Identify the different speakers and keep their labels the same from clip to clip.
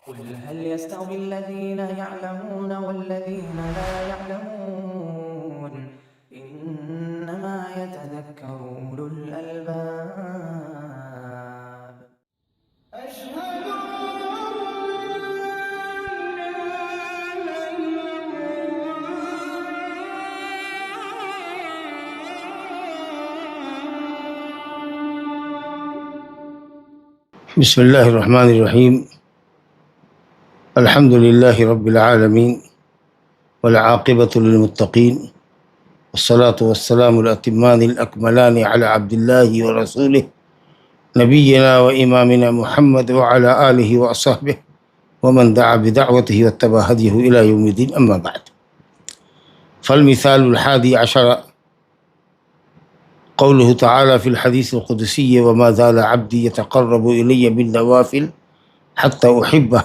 Speaker 1: قل هل يستوي الذين يعلمون والذين لا يعلمون إنما يتذكر أولو الألباب أشهد
Speaker 2: بسم الله الرحمن الرحيم. الحمد لله رب العالمين والعاقبة للمتقين والصلاة والسلام الأتمان الأكملان على عبد الله ورسوله نبينا وإمامنا محمد وعلى آله وأصحابه ومن دعا بدعوته واتبع هديه إلى يوم الدين. أما بعد، فالمثال 11 قوله تعالى في الحديث القدسي: وما زال عبدي يتقرب إلي بالنوافل حتى أحبه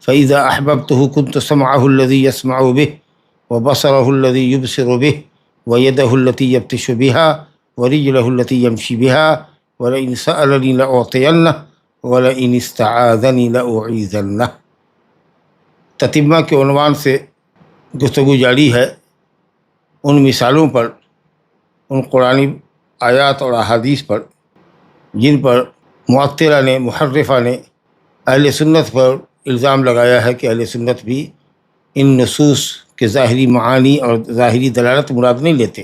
Speaker 2: فإذا أحببته كنت سمعه الذي يسمع به وبصره الذي يبصر به ويده التي يبطش بها ورجله التي يمشي بها ولئن سألني لأعطينه ولئن استعاذني لأعيذنه۔ تتمہ کے عنوان سے گفتگو جاری ہے ان مثالوں پر، ان قرآنی آیات اور احادیث پر جن پر معطلہ نے، محرفہ نے اہل سنت پر الزام لگایا ہے کہ اہل سنت بھی ان نصوص کے ظاہری معانی اور ظاہری دلالت مراد نہیں لیتے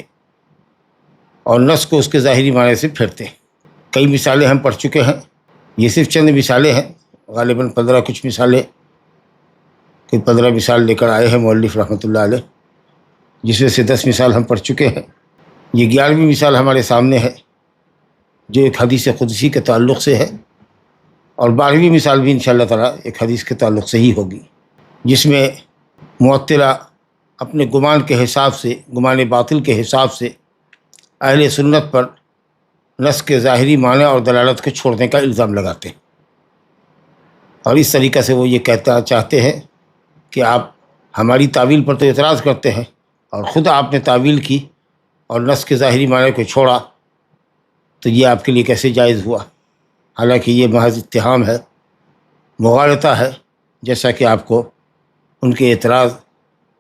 Speaker 2: اور نص کو اس کے ظاہری معنی سے پھیرتے ہیں۔ کئی مثالیں ہم پڑھ چکے ہیں، یہ صرف چند مثالیں ہیں، غالباً 15 کچھ مثالیں، کوئی 15 مثال لے کر آئے ہیں مؤلف رحمۃ اللہ علیہ، جس میں سے 10 مثال ہم پڑھ چکے ہیں۔ یہ 11ویں مثال ہمارے سامنے ہے جو ایک حدیث قدسی کے تعلق سے ہے، اور 12ویں مثال بھی انشاءاللہ تعالیٰ ایک حدیث کے تعلق سے ہی ہوگی، جس میں معطلہ اپنے گمان کے حساب سے، گمان باطل کے حساب سے اہل سنت پر نص کے ظاہری معنی اور دلالت کو چھوڑنے کا الزام لگاتے ہیں، اور اس طریقہ سے وہ یہ کہتا چاہتے ہیں کہ آپ ہماری تعویل پر تو اعتراض کرتے ہیں اور خود آپ نے تعویل کی اور نص کے ظاہری معنی کو چھوڑا، تو یہ آپ کے لیے کیسے جائز ہوا؟ حالانکہ یہ محض اتہام ہے، مغالطہ ہے، جیسا کہ آپ کو ان کے اعتراض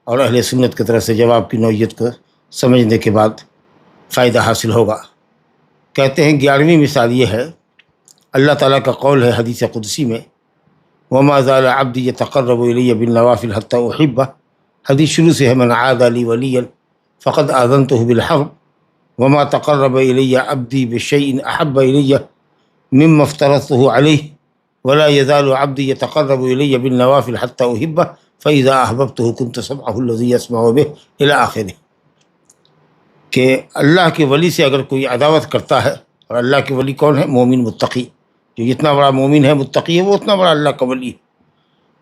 Speaker 2: اور اہل سنت کی طرف سے جواب کی نوعیت کو سمجھنے کے بعد فائدہ حاصل ہوگا۔ کہتے ہیں 11ویں مثال یہ ہے، اللہ تعالیٰ کا قول ہے حدیث قدسی میں: وما زال عبدی یتقرب الی بالنوافل حتی احبہ۔ حدیث شروع سے ہے: من عاد لی ولیا فقد آذنتہ بالحرب وما تقرب الی عبدی بشیء احب الی مما افترضته علیہ ولا یزال عبدی یتقرب الی بالنوافل حتی احبہ فاذا احببته كنت سمعه الذی یسمع به الی آخرہ۔ کہ اللہ کے ولی سے اگر کوئی عداوت کرتا ہے، اور اللہ کے ولی کون ہے؟ مومن متقی، جو جتنا بڑا مومن ہے، متقی ہے، وہ اتنا بڑا اللہ کا ولی ہے۔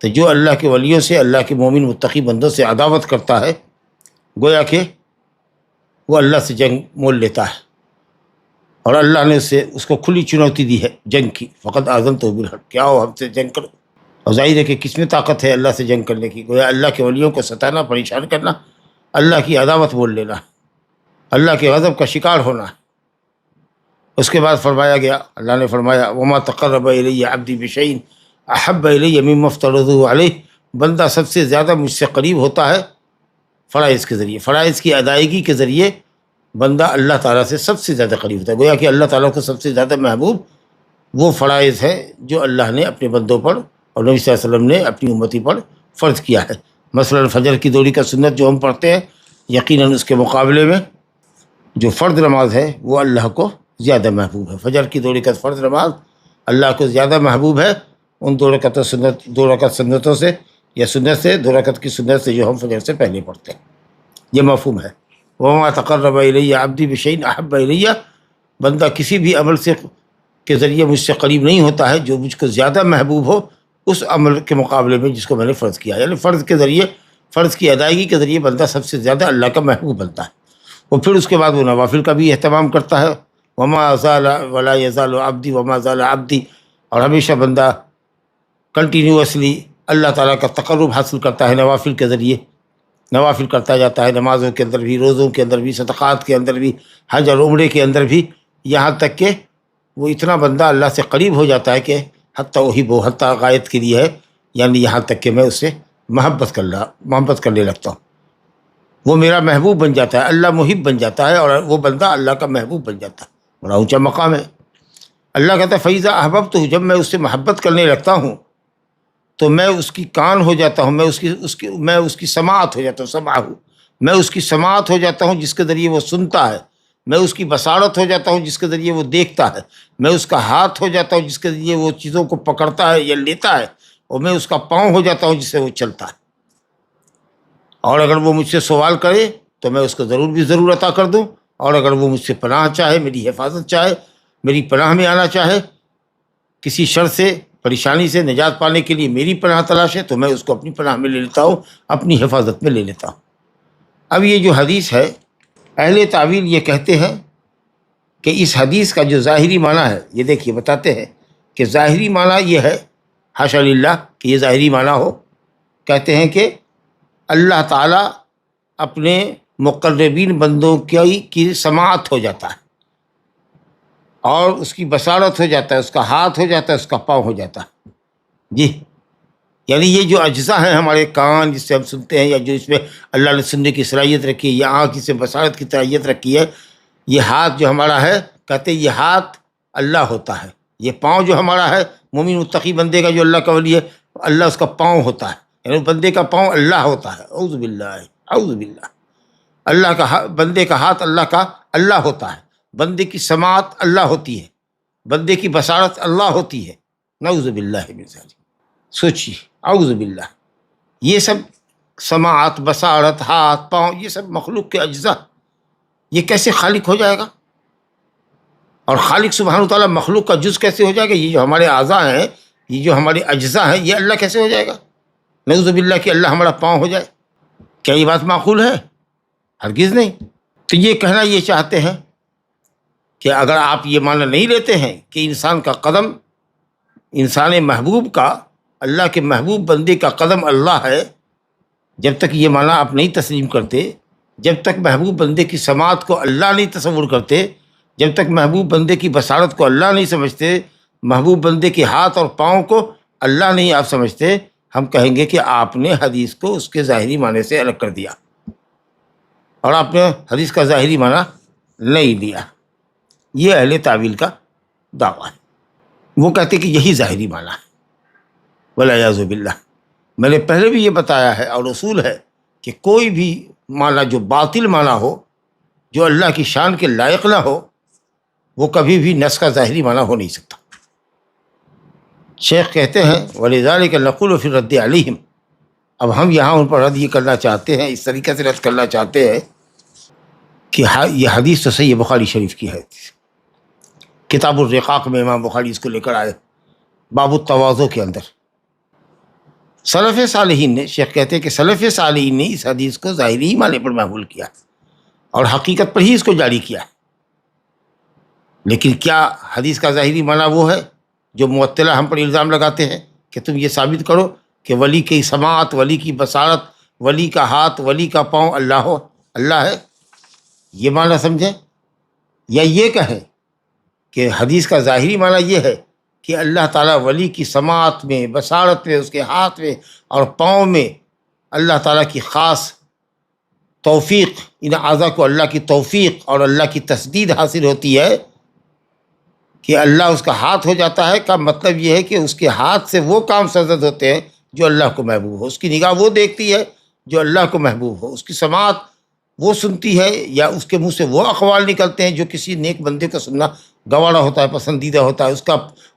Speaker 2: تو جو اللہ کے ولیوں سے، اللہ کے مومن متقی بندوں سے عداوت کرتا ہے، گویا کہ وہ اللہ سے جنگ مول لیتا ہے، اور اللہ نے اس کو کھلی چنوتی دی ہے جنگ کی۔ فقط آذنتہ بالحرب، کیا ہو ہم سے جنگ کرو۔ اور ظاہر ہے کہ کس میں طاقت ہے اللہ سے جنگ کرنے کی؟ گویا اللہ کے ولیوں کو ستانا، پریشان کرنا، اللہ کی عداوت بول لینا، اللہ کے غضب کا شکار ہونا۔ اس کے بعد فرمایا گیا، اللہ نے فرمایا: وما تقرب الی عبدی بشیء احب الی مما افترضته علیہ۔ بندہ سب سے زیادہ مجھ سے قریب ہوتا ہے فرائض کے ذریعے، فرائض کی ادائیگی کے ذریعے بندہ اللہ تعالیٰ سے سب سے زیادہ قریب ہوتا ہے۔ گویا کہ اللہ تعالیٰ کو سب سے زیادہ محبوب وہ فرائض ہے جو اللہ نے اپنے بندوں پر اور نبی صلی اللہ علیہ وسلم نے اپنی امتی پر فرض کیا ہے۔ مثلا فجر کی 2 رکعت سنت جو ہم پڑھتے ہیں، یقیناً اس کے مقابلے میں جو فرض نماز ہے وہ اللہ کو زیادہ محبوب ہے۔ فجر کی 2 رکعت فرض نماز اللہ کو زیادہ محبوب ہے ان 2 رکعت سنتوں سے، یا سنت سے، 2 رکعت کی سنت سے جو ہم فجر سے پہلے پڑھتے ہیں۔ یہ مفہوم ہے۔ وما تقرب الی عبدی بشیء احب الی، بندہ کسی بھی عمل سے کے ذریعے مجھ سے قریب نہیں ہوتا ہے جو مجھ کو زیادہ محبوب ہو اس عمل کے مقابلے میں جس کو میں نے فرض کیا۔ یعنی فرض کے ذریعے، فرض کی ادائیگی کے ذریعے بندہ سب سے زیادہ اللہ کا محبوب بنتا ہے۔ اور پھر اس کے بعد وہ نوافل کا بھی اہتمام کرتا ہے۔ وما زال ولا یزال عبدی وما زال عبدی، اور ہمیشہ بندہ کنٹینیوسلی اللہ تعالیٰ کا تقرب حاصل کرتا ہے نوافل کے ذریعے، نوافل کرتا جاتا ہے، نمازوں کے اندر بھی، روزوں کے اندر بھی، صدقات کے اندر بھی، حج اور عمرے کے اندر بھی، یہاں تک کہ وہ اتنا بندہ اللہ سے قریب ہو جاتا ہے کہ حتیٰ وہی وہ حتیٰ غائط کے لیے ہے، یعنی یہاں تک کہ میں اس سے محبت کرنے لگتا ہوں. وہ میرا محبوب بن جاتا ہے، اللہ محب بن جاتا ہے، اور وہ بندہ اللہ کا محبوب بن جاتا ہے. بڑا اونچا مقام ہے. اللہ کہتا ہے فَإِذَا أَحْبَبْتُهُ، جب میں اس سے محبت کرنے لگتا ہوں تو میں اس کی کان ہو جاتا ہوں، میں اس کی سماعت ہو جاتا ہوں. میں اس کی سماعت ہو جاتا ہوں جس کے ذریعے وہ سنتا ہے. میں اس کی بصارت ہو جاتا ہوں جس کے ذریعے وہ دیکھتا ہے. میں اس کا ہاتھ ہو جاتا ہوں جس کے ذریعے وہ چیزوں کو پکڑتا ہے یا لیتا ہے. اور میں اس کا پاؤں ہو جاتا ہوں جس سے وہ چلتا ہے. اور اگر وہ مجھ سے سوال کرے تو میں اس کو ضرور عطا کر دوں. اور اگر وہ مجھ سے پناہ چاہے، میری حفاظت چاہے، میری پناہ میں آنا چاہے، کسی شر سے، پریشانی سے نجات پانے کے لیے میری پناہ تلاش ہے، تو میں اس کو اپنی پناہ میں لے لیتا ہوں، اپنی حفاظت میں لے لیتا ہوں. اب یہ جو حدیث ہے، اہل تعویل یہ کہتے ہیں کہ اس حدیث کا جو ظاہری معنی ہے، یہ دیکھیے بتاتے ہیں کہ ظاہری معنی یہ ہے، حاشا للہ کہ یہ ظاہری معنی ہو. کہتے ہیں کہ اللہ تعالیٰ اپنے مقربین بندوں کی سماعت ہو جاتا ہے، اور اس کی بصارت ہو جاتا ہے، اس کا ہاتھ ہو جاتا ہے، اس کا پاؤں ہو جاتا ہے. جی، یعنی یہ جو اجزاء ہیں ہمارے کان جس سے ہم سنتے ہیں، یا جو اس میں اللہ نے سننے کی صلاحیت رکھی ہے، یا آنکھ جس سے بصارت کی صلاحیت رکھی ہے، یہ ہاتھ جو ہمارا ہے، کہتے ہیں یہ ہاتھ اللہ ہوتا ہے. یہ پاؤں جو ہمارا ہے، مومن متقی بندے کا جو اللہ کا ولی ہے، اللہ اس کا پاؤں ہوتا ہے. یعنی بندے کا پاؤں اللہ ہوتا ہے. اعوذ باللہ، اعوذ باللہ. اللہ کا بندے کا ہاتھ اللہ ہوتا ہے. بندے کی سماعت اللہ ہوتی ہے، بندے کی بصارت اللہ ہوتی ہے. نعوذ باللہ من ذالک. سوچیے، اعوذ باللہ. یہ سب سماعت، بصارت، ہاتھ، پاؤں، یہ سب مخلوق کے اجزاء، یہ کیسے خالق ہو جائے گا؟ اور خالق سبحانہ وتعالیٰ مخلوق کا جز کیسے ہو جائے گا؟ یہ جو ہمارے اعضاء ہیں، یہ جو ہمارے اجزاء ہیں، یہ اللہ کیسے ہو جائے گا؟ نعوذ باللہ کہ اللہ ہمارا پاؤں ہو جائے. کیا یہ بات معقول ہے؟ ہرگز نہیں. تو یہ کہنا یہ چاہتے ہیں کہ اگر آپ یہ معنی نہیں لیتے ہیں کہ انسان کا قدم، انسان محبوب کا، اللہ کے محبوب بندے کا قدم اللہ ہے، جب تک یہ معنی آپ نہیں تسلیم کرتے، جب تک محبوب بندے کی سماعت کو اللہ نہیں تصور کرتے، جب تک محبوب بندے کی بصارت کو اللہ نہیں سمجھتے، محبوب بندے کے ہاتھ اور پاؤں کو اللہ نہیں آپ سمجھتے، ہم کہیں گے کہ آپ نے حدیث کو اس کے ظاہری معنی سے الگ کر دیا، اور آپ نے حدیث کا ظاہری معنی نہیں لیا. یہ اہل تعویل کا دعویٰ ہے. وہ کہتے کہ یہی ظاہری معنی ہے. والعیاذ باللہ. میں نے پہلے بھی یہ بتایا ہے اور اصول ہے کہ کوئی بھی معنی جو باطل معنی ہو، جو اللہ کی شان کے لائق نہ ہو، وہ کبھی بھی نص کا ظاہری معنی ہو نہیں سکتا. شیخ کہتے ہیں وَلِذَلِكَ نَقُولُ فِي الرَّدِّ عَلَيْهِمْ. اب ہم یہاں ان پر رد یہ کرنا چاہتے ہیں، اس طریقے سے رد کرنا چاہتے ہیں کہ یہ حدیث تو صحیح بخاری شریف کی ہے. کتاب الرقاق میں امام بخاری اس کو لے کر آئے، باب التواضع کے اندر. سلف صالحین نے، شیخ کہتے ہیں کہ سلف صالحین نے اس حدیث کو ظاہری معنی پر محمول کیا اور حقیقت پر ہی اس کو جاری کیا. لیکن کیا حدیث کا ظاہری معنی وہ ہے جو معطلہ ہم پر الزام لگاتے ہیں کہ تم یہ ثابت کرو کہ ولی کی سماعت، ولی کی بصارت، ولی کا ہاتھ، ولی کا پاؤں اللہ ہے؟ یہ معنی سمجھیں، یا یہ کہیں کہ حدیث کا ظاہری معنی یہ ہے کہ اللہ تعالیٰ ولی کی سماعت میں، بصارت میں، اس کے ہاتھ میں اور پاؤں میں اللہ تعالیٰ کی خاص توفیق، ان اعضاء کو اللہ کی توفیق اور اللہ کی تسدید حاصل ہوتی ہے کہ اللہ اس کا ہاتھ ہو جاتا ہے. کا مطلب یہ ہے کہ اس کے ہاتھ سے وہ کام سرزد ہوتے ہیں جو اللہ کو محبوب ہو، اس کی نگاہ وہ دیکھتی ہے جو اللہ کو محبوب ہو، اس کی سماعت وہ سنتی ہے، یا اس کے منہ سے وہ اقوال نکلتے ہیں جو کسی نیک بندے کا سننا گوارا ہوتا ہے، پسندیدہ ہوتا ہے.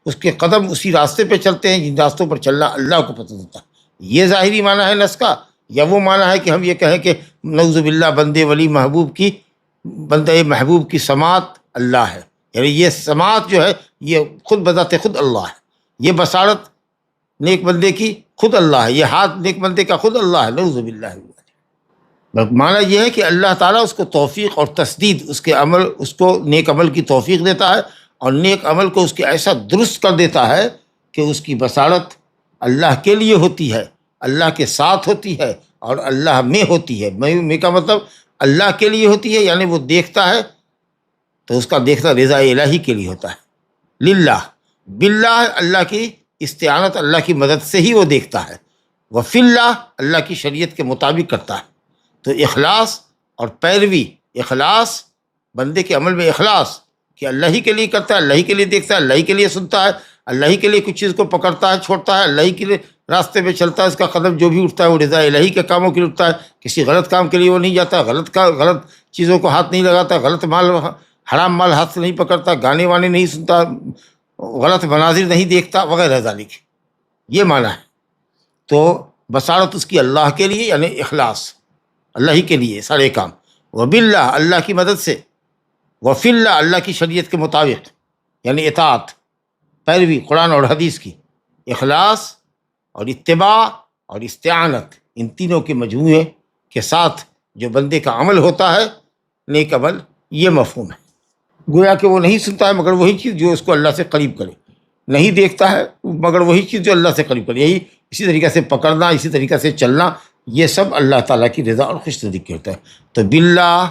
Speaker 2: اس کے قدم اسی راستے پہ چلتے ہیں جن راستوں پر چلنا اللہ کو پسند ہوتا ہے. یہ ظاہری معنی ہے نص کا، یا وہ معنی ہے کہ ہم یہ کہیں کہ نعوذ باللہ بندے محبوب کی سماعت اللہ ہے. یعنی یہ سماعت جو ہے یہ خود بذات خود اللہ ہے، یہ بصارت نیک بندے کی خود اللہ ہے، یہ ہاتھ نیک بندے کا خود اللہ ہے. نعوذ باللہ. معنی یہ ہے کہ اللہ تعالیٰ اس کو توفیق اور تسدید، اس کو نیک عمل کی توفیق دیتا ہے، اور نیک عمل کو اس کے ایسا درست کر دیتا ہے کہ اس کی بصارت اللہ کے لیے ہوتی ہے، اللہ کے ساتھ ہوتی ہے، اور اللہ میں ہوتی ہے. میں کا مطلب اللہ کے لیے ہوتی ہے، یعنی وہ دیکھتا ہے تو اس کا دیکھنا رضا الہی کے لیے ہوتا ہے. للہ، باللہ اللہ کی استعانت اللہ کی مدد سے ہی وہ دیکھتا ہے، وفی اللہ اللہ کی شریعت کے مطابق کرتا ہے۔ تو اخلاص اور پیروی، اخلاص بندے کے عمل میں اخلاص کہ اللہ ہی کے لیے کرتا ہے، اللہ ہی کے لیے دیکھتا ہے، اللہ ہی کے لیے سنتا ہے، اللہ ہی کے لیے کچھ چیز کو پکڑتا ہے چھوڑتا ہے، اللہ ہی کے لیے راستے پہ چلتا ہے، اس کا قدم جو بھی اٹھتا ہے وہ رضا الہی کے کاموں کے لیے اٹھتا ہے، کسی غلط کام کے لیے وہ نہیں جاتا، غلط چیزوں کو ہاتھ نہیں لگاتا، غلط مال حرام مال ہاتھ سے نہیں پکڑتا، گانے وانے نہیں سنتا، غلط مناظر نہیں دیکھتا وغیرہ ذالک، یہ معنی ہے۔ تو بصارت اس کی اللہ کے لیے یعنی اخلاص، اللہ ہی کے لیے سارے کام، وباللہ اللہ کی مدد سے، وفی اللہ اللہ کی شریعت کے مطابق یعنی اطاعت پیروی قرآن اور حدیث کی، اخلاص اور اتباع اور استعانت، ان تینوں کے مجموعے کے ساتھ جو بندے کا عمل ہوتا ہے نیک عمل، یہ مفہوم ہے۔ گویا کہ وہ نہیں سنتا ہے مگر وہی چیز جو اس کو اللہ سے قریب کرے، نہیں دیکھتا ہے مگر وہی چیز جو اللہ سے قریب کرے، یہی اسی طریقے سے پکڑنا، اسی طریقے سے چلنا، یہ سب اللہ تعالیٰ کی رضا اور خوش ندی ہوتا ہے۔ تو باللہ،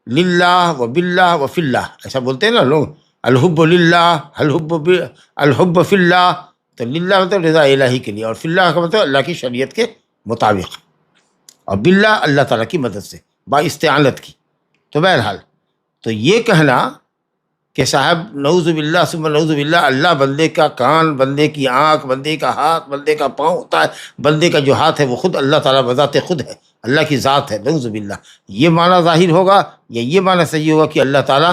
Speaker 2: للہ، وباللہ، وفی اللہ، ایسا بولتے ہیں نا لوگ، الحب للہ، الحب فی اللہ، تو للہ مطلب رضا الہی کے لیے، اور فی اللہ کا مطلب اللہ کی شریعت کے مطابق، اور باللہ اللہ تعالیٰ کی مدد سے با استعانت کی۔ تو بہرحال تو یہ کہنا کہ صاحب نعوذ باللہ ثم نعوذ باللہ، اللہ بندے کا کان، بندے کی آنکھ، بندے کا ہاتھ، بندے کا پاؤں ہوتا ہے، بندے کا جو ہاتھ ہے وہ خود اللہ تعالیٰ بذات خود ہے، اللہ کی ذات ہے، نعوذ باللہ، یہ معنی ظاہر ہوگا یا یہ معنی صحیح ہوگا کہ اللہ تعالیٰ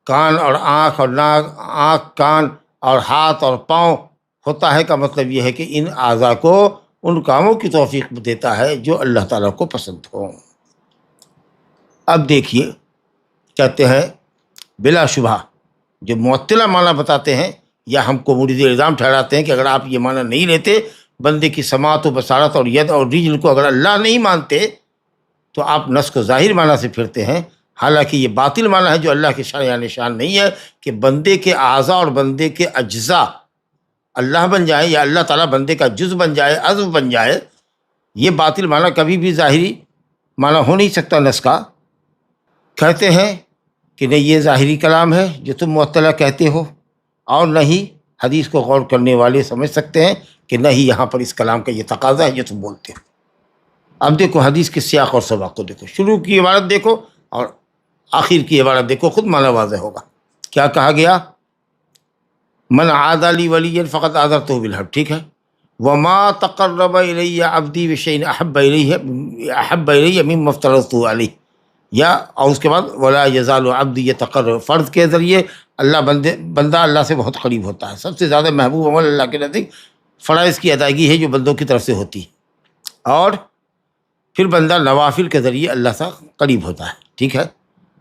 Speaker 2: کان اور آنکھ اور ناک، آنکھ کان اور ہاتھ اور پاؤں ہوتا ہے، کا مطلب یہ ہے کہ ان اعضاء کو ان کاموں کی توفیق دیتا ہے جو اللہ تعالیٰ کو پسند ہوں۔ اب دیکھیے کہتے ہیں بلا شبہ جو معطلہ معنی بتاتے ہیں یا ہم کو مورد الزام ٹھہراتے ہیں کہ اگر آپ یہ معنی نہیں لیتے، بندے کی سماعت و بصارت اور ید اور رجل کو اگر اللہ نہیں مانتے تو آپ نص کو ظاہر معنی سے پھرتے ہیں، حالانکہ یہ باطل معنی ہے جو اللہ کے شان یا نشان نہیں ہے کہ بندے کے اعضاء اور بندے کے اجزاء اللہ بن جائے یا اللہ تعالیٰ بندے کا جز بن جائے، عضو بن جائے، یہ باطل معنی کبھی بھی ظاہری معنی ہو نہیں سکتا نص کا۔ کہتے ہیں کہ نہیں یہ ظاہری کلام ہے جو تم معطلہ کہتے ہو، اور نہیں حدیث کو غور کرنے والے سمجھ سکتے ہیں کہ نہیں یہاں پر اس کلام کا یہ تقاضا ہے جو تم بولتے ہو۔ اب دیکھو حدیث کے سیاق اور سباق کو دیکھو، شروع کی عبارت دیکھو اور آخر کی عبارت دیکھو، خود معنی واضح ہوگا۔ کیا کہا گیا؟ من عادى لي وليا فقد آذرته بالحرب، ٹھیک ہے، وما تقرب الی عبدی بشیء احب الی مما افترضته علیہ، یا اور اس کے بعد ولا یزال عبدی یتقرب، فرض کے ذریعے بندہ اللہ سے بہت قریب ہوتا ہے، سب سے زیادہ محبوب عمل اللہ کے نزدیک فرائض کی ادائیگی ہے جو بندوں کی طرف سے ہوتی ہے، اور پھر بندہ نوافل کے ذریعے اللہ سے قریب ہوتا ہے، ٹھیک ہے،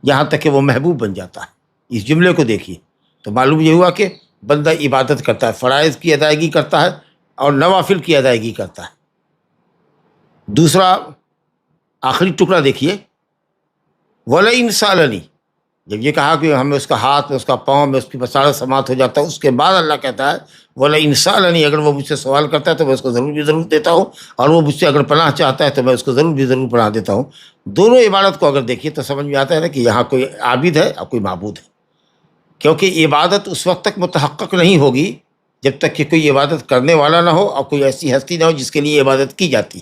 Speaker 2: یہاں تک کہ وہ محبوب بن جاتا ہے۔ اس جملے کو دیکھیے تو معلوم یہ ہوا کہ بندہ عبادت کرتا ہے، فرائض کی ادائیگی کرتا ہے اور نوافل کی ادائیگی کرتا ہے۔ دوسرا آخری ٹکڑا دیکھیے، وَلَئِنْ سَأَلَنِي، جب یہ کہا کہ ہمیں اس کا ہاتھ میں، اس کا پاؤں میں، اس کی بصارت سماعت ہو جاتا ہے، اس کے بعد اللہ کہتا ہے وَلَئِنْ سَأَلَنِي، اگر وہ مجھ سے سوال کرتا ہے تو میں اس کو ضرور دیتا ہوں، اور وہ مجھ سے اگر پناہ چاہتا ہے تو میں اس کو ضرور پناہ دیتا ہوں۔ دونوں عبارت کو اگر دیکھیے تو سمجھ میں آتا ہے نا کہ یہاں کوئی عابد ہے اور کوئی معبود ہے، کیونکہ عبادت اس وقت تک متحقق نہیں ہوگی جب تک کہ کوئی عبادت کرنے والا نہ ہو اور کوئی ایسی ہستی نہ ہو جس کے لیے عبادت کی جاتی۔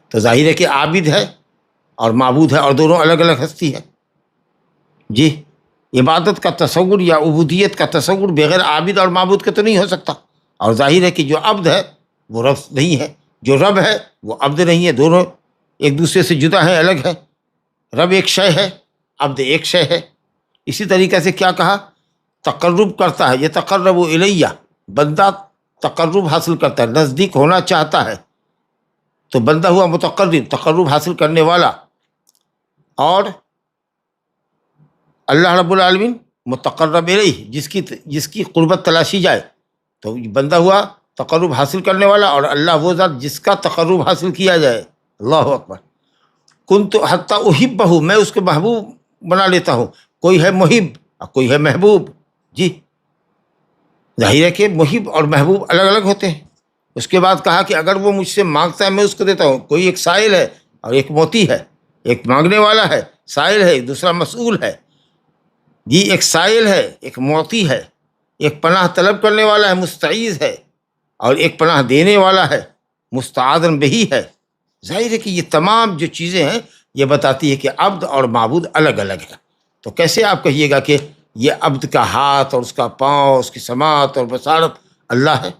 Speaker 2: تو ظاہر ہے کہ عابد ہے اور معبود ہے، اور دونوں الگ الگ ہستی ہے۔ جی، عبادت کا تصور یا عبودیت کا تصور بغیر عابد اور معبود کے تو نہیں ہو سکتا، اور ظاہر ہے کہ جو عبد ہے وہ رب نہیں ہے، جو رب ہے وہ عبد نہیں ہے، دونوں ایک دوسرے سے جدا ہیں، الگ ہے۔ رب ایک شے ہے، عبد ایک شے ہے۔ اسی طریقے سے کیا کہا؟ تقرب کرتا ہے، یہ تقرب الیہ، بندہ تقرب حاصل کرتا ہے، نزدیک ہونا چاہتا ہے، تو بندہ ہوا متقرب، تقرب حاصل کرنے والا، اور اللہ رب العالمین متقرب الیہ، جس کی قربت تلاشی جائے، تو بندہ ہوا تقرب حاصل کرنے والا، اور اللہ وہ ذات جس کا تقرب حاصل کیا جائے۔ اللہ اکبر۔ کنت حتی احبہ، میں اس کو محبوب بنا لیتا ہوں۔ کوئی ہے محب اور کوئی ہے محبوب۔ جی، ظاہر ہے کہ محب اور محبوب الگ الگ ہوتے ہیں۔ اس کے بعد کہا کہ اگر وہ مجھ سے مانگتا ہے میں اس کو دیتا ہوں۔ کوئی ایک سائل ہے اور ایک موتی ہے، ایک مانگنے والا ہے سائل ہے، دوسرا مسئول ہے۔ جی، ایک سائل ہے، ایک موتی ہے، ایک پناہ طلب کرنے والا ہے، مستعیذ ہے، اور ایک پناہ دینے والا ہے، مستعاذن بہی ہے۔ ظاہر ہے کہ یہ تمام جو چیزیں ہیں یہ بتاتی ہے کہ عبد اور معبود الگ الگ ہے۔ تو کیسے آپ کہیے گا کہ یہ عبد کا ہاتھ اور اس کا پاؤں، اس کی سماعت اور بصارت اللہ ہے؟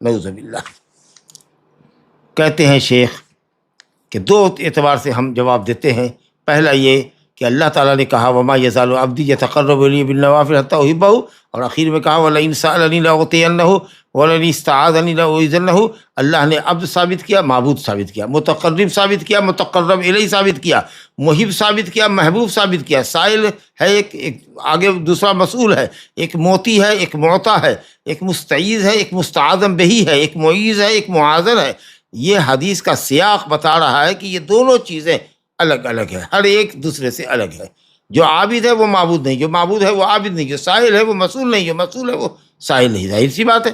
Speaker 2: نعوذ باللہ۔ کہتے ہیں شیخ کہ دو اعتبار سے ہم جواب دیتے ہیں۔ پہلا یہ کہ اللہ تعالیٰ نے کہا وما یزال عبدی یتقرب الی بالنوافل حتی احبہ، اور آخر میں کہا ولئن سألنی لأعطینہ ولئن استعاذنی لأعیذنہ۔ اللہ نے عبد ثابت کیا، معبود ثابت کیا، متقرب ثابت کیا، متقرب الیہ ثابت کیا، محب ثابت کیا، محبوب ثابت کیا۔ سائل ہے ایک آگے دوسرا مسئول ہے، ایک موتی ہے، ایک معطی ہے، ایک مستعیذ ہے، ایک مستعاذن بہی ہے، ایک معیذ ہے، ایک معاذن ہے۔ یہ حدیث کا سیاق بتا رہا ہے کہ یہ دونوں چیزیں الگ الگ ہے، ہر ایک دوسرے سے الگ ہے۔ جو عابد ہے وہ معبود نہیں، جو معبود ہے وہ عابد نہیں، جو سائل ہے وہ مسئول نہیں، جو مسئول ہے وہ سائل نہیں۔ ظاہر سی بات ہے۔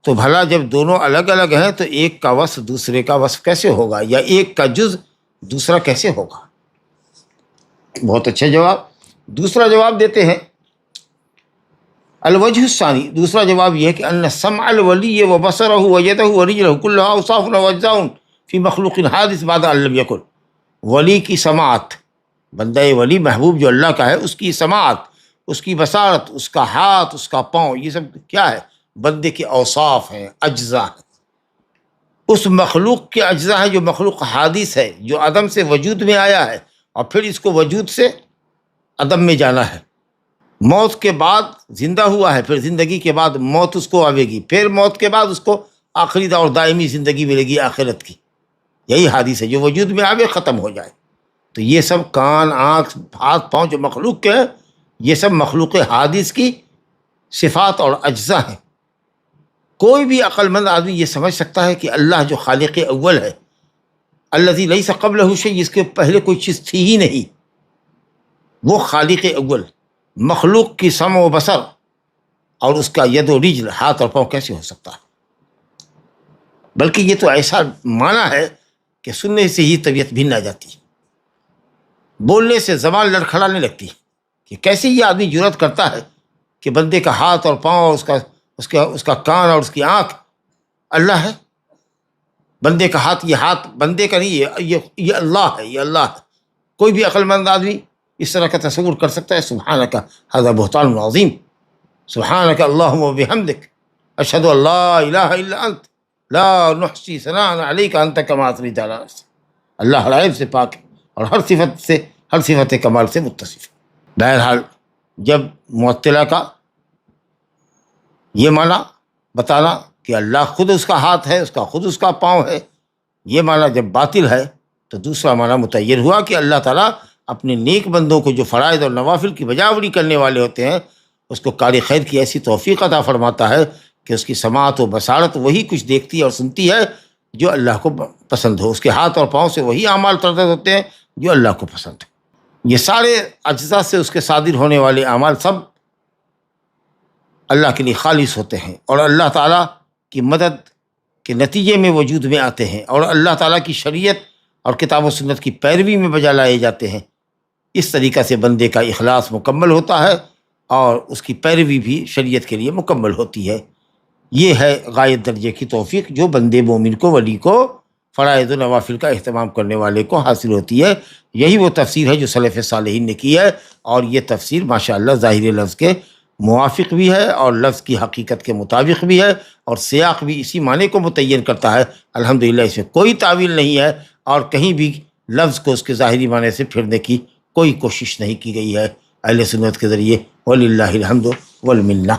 Speaker 2: تو بھلا جب دونوں الگ الگ ہیں تو ایک کا وصف دوسرے کا وصف کیسے ہوگا، یا ایک کا جز دوسرا کیسے ہوگا؟ بہت اچھا جواب۔ دوسرا جواب دیتے ہیں الوجہ الثانی، دوسرا جواب یہ ہے کہ ان سمع الولی وبصرہ ویدہ ورجلہ کلھا اوصاف واجزاء فی مخلوق حادث بعد ان لم یکن۔ ولی کی سماعت، بندہ ولی محبوب جو اللہ کا ہے، اس کی سماعت، اس کی بصارت، اس کا ہاتھ، اس کا پاؤں، یہ سب کیا ہے؟ بندے کے اوصاف ہیں، اجزاء ہیں۔ اس مخلوق کے اجزاء ہیں جو مخلوق حادث ہے، جو عدم سے وجود میں آیا ہے اور پھر اس کو وجود سے عدم میں جانا ہے۔ موت کے بعد زندہ ہوا ہے، پھر زندگی کے بعد موت اس کو آئے گی، پھر موت کے بعد اس کو آخری اور دائمی زندگی ملے گی آخرت کی۔ یہی حادث ہے جو وجود میں آوے ختم ہو جائے۔ تو یہ سب کان، آنکھ، ہاتھ، پاؤں جو مخلوق کے ہیں، یہ سب مخلوق حادث کی صفات اور اجزاء ہیں۔ کوئی بھی عقل مند آدمی یہ سمجھ سکتا ہے کہ اللہ جو خالق اول ہے، الذی لیس قبلہ شیء، جس کے پہلے کوئی چیز تھی ہی نہیں، وہ خالق اول، مخلوق کی سمع و بصر اور اس کا ید و رجل، ہاتھ اور پاؤں کیسے ہو سکتا ہے؟ بلکہ یہ تو ایسا معنی ہے کہ سننے سے ہی طبیعت بھن آ جاتی، بولنے سے زبان لڑکھڑانے لگتی کہ کیسے یہ آدمی جرأت کرتا ہے کہ بندے کا ہاتھ اور پاؤں، اس کا کان اور اس کی آنکھ اللہ ہے۔ بندے کا ہاتھ، یہ ہاتھ بندے کا نہیں، یہ اللہ ہے، یہ اللہ ہے۔ کوئی بھی عقل مند آدمی اس طرح کا تصور کر سکتا ہے؟ سبحانک ھذا بہتان عظیم، سبحانک اللہم وبحمدک، اشہد ان لا الہ الا انت، لا نحصی ثناء علیک انت کما اثنیت علی نفسک۔ اللہ ہر عیب سے پاک ہے اور ہر صفت کمال سے متصف ہے۔ بہرحال جب معطلہ کا یہ معنی بتانا کہ اللہ خود اس کا ہاتھ ہے، خود اس کا پاؤں ہے، یہ معنی جب باطل ہے تو دوسرا معنی متعین ہوا کہ اللہ تعالیٰ اپنے نیک بندوں کو جو فرائض اور نوافل کی بجاوری کرنے والے ہوتے ہیں، اس کو کار خیر کی ایسی توفیق عطا فرماتا ہے کہ اس کی سماعت و بصارت وہی کچھ دیکھتی اور سنتی ہے جو اللہ کو پسند ہو، اس کے ہاتھ اور پاؤں سے وہی اعمال تردد ہوتے ہیں جو اللہ کو پسند ہے۔ یہ سارے اجزاء سے اس کے صادر ہونے والے اعمال سب اللہ کے لیے خالص ہوتے ہیں اور اللہ تعالیٰ کی مدد کے نتیجے میں وجود میں آتے ہیں اور اللہ تعالیٰ کی شریعت اور کتاب و سنت کی پیروی میں بجا لائے جاتے ہیں۔ اس طریقہ سے بندے کا اخلاص مکمل ہوتا ہے اور اس کی پیروی بھی شریعت کے لیے مکمل ہوتی ہے۔ یہ ہے غایت درجے کی توفیق جو بندے مومن کو، ولی کو، فرائض و نوافل کا اہتمام کرنے والے کو حاصل ہوتی ہے۔ یہی وہ تفسیر ہے جو سلف صالحین نے کی ہے، اور یہ تفسیر ماشاءاللہ ظاہر لفظ کے موافق بھی ہے اور لفظ کی حقیقت کے مطابق بھی ہے، اور سیاق بھی اسی معنی کو متعین کرتا ہے۔ الحمدللہ اس میں کوئی تعویل نہیں ہے اور کہیں بھی لفظ کو اس کے ظاہری معنی سے پھرنے کی کوئی کوشش نہیں کی گئی ہے اہل سنت کے ذریعے، وللہ الحمد والمنہ۔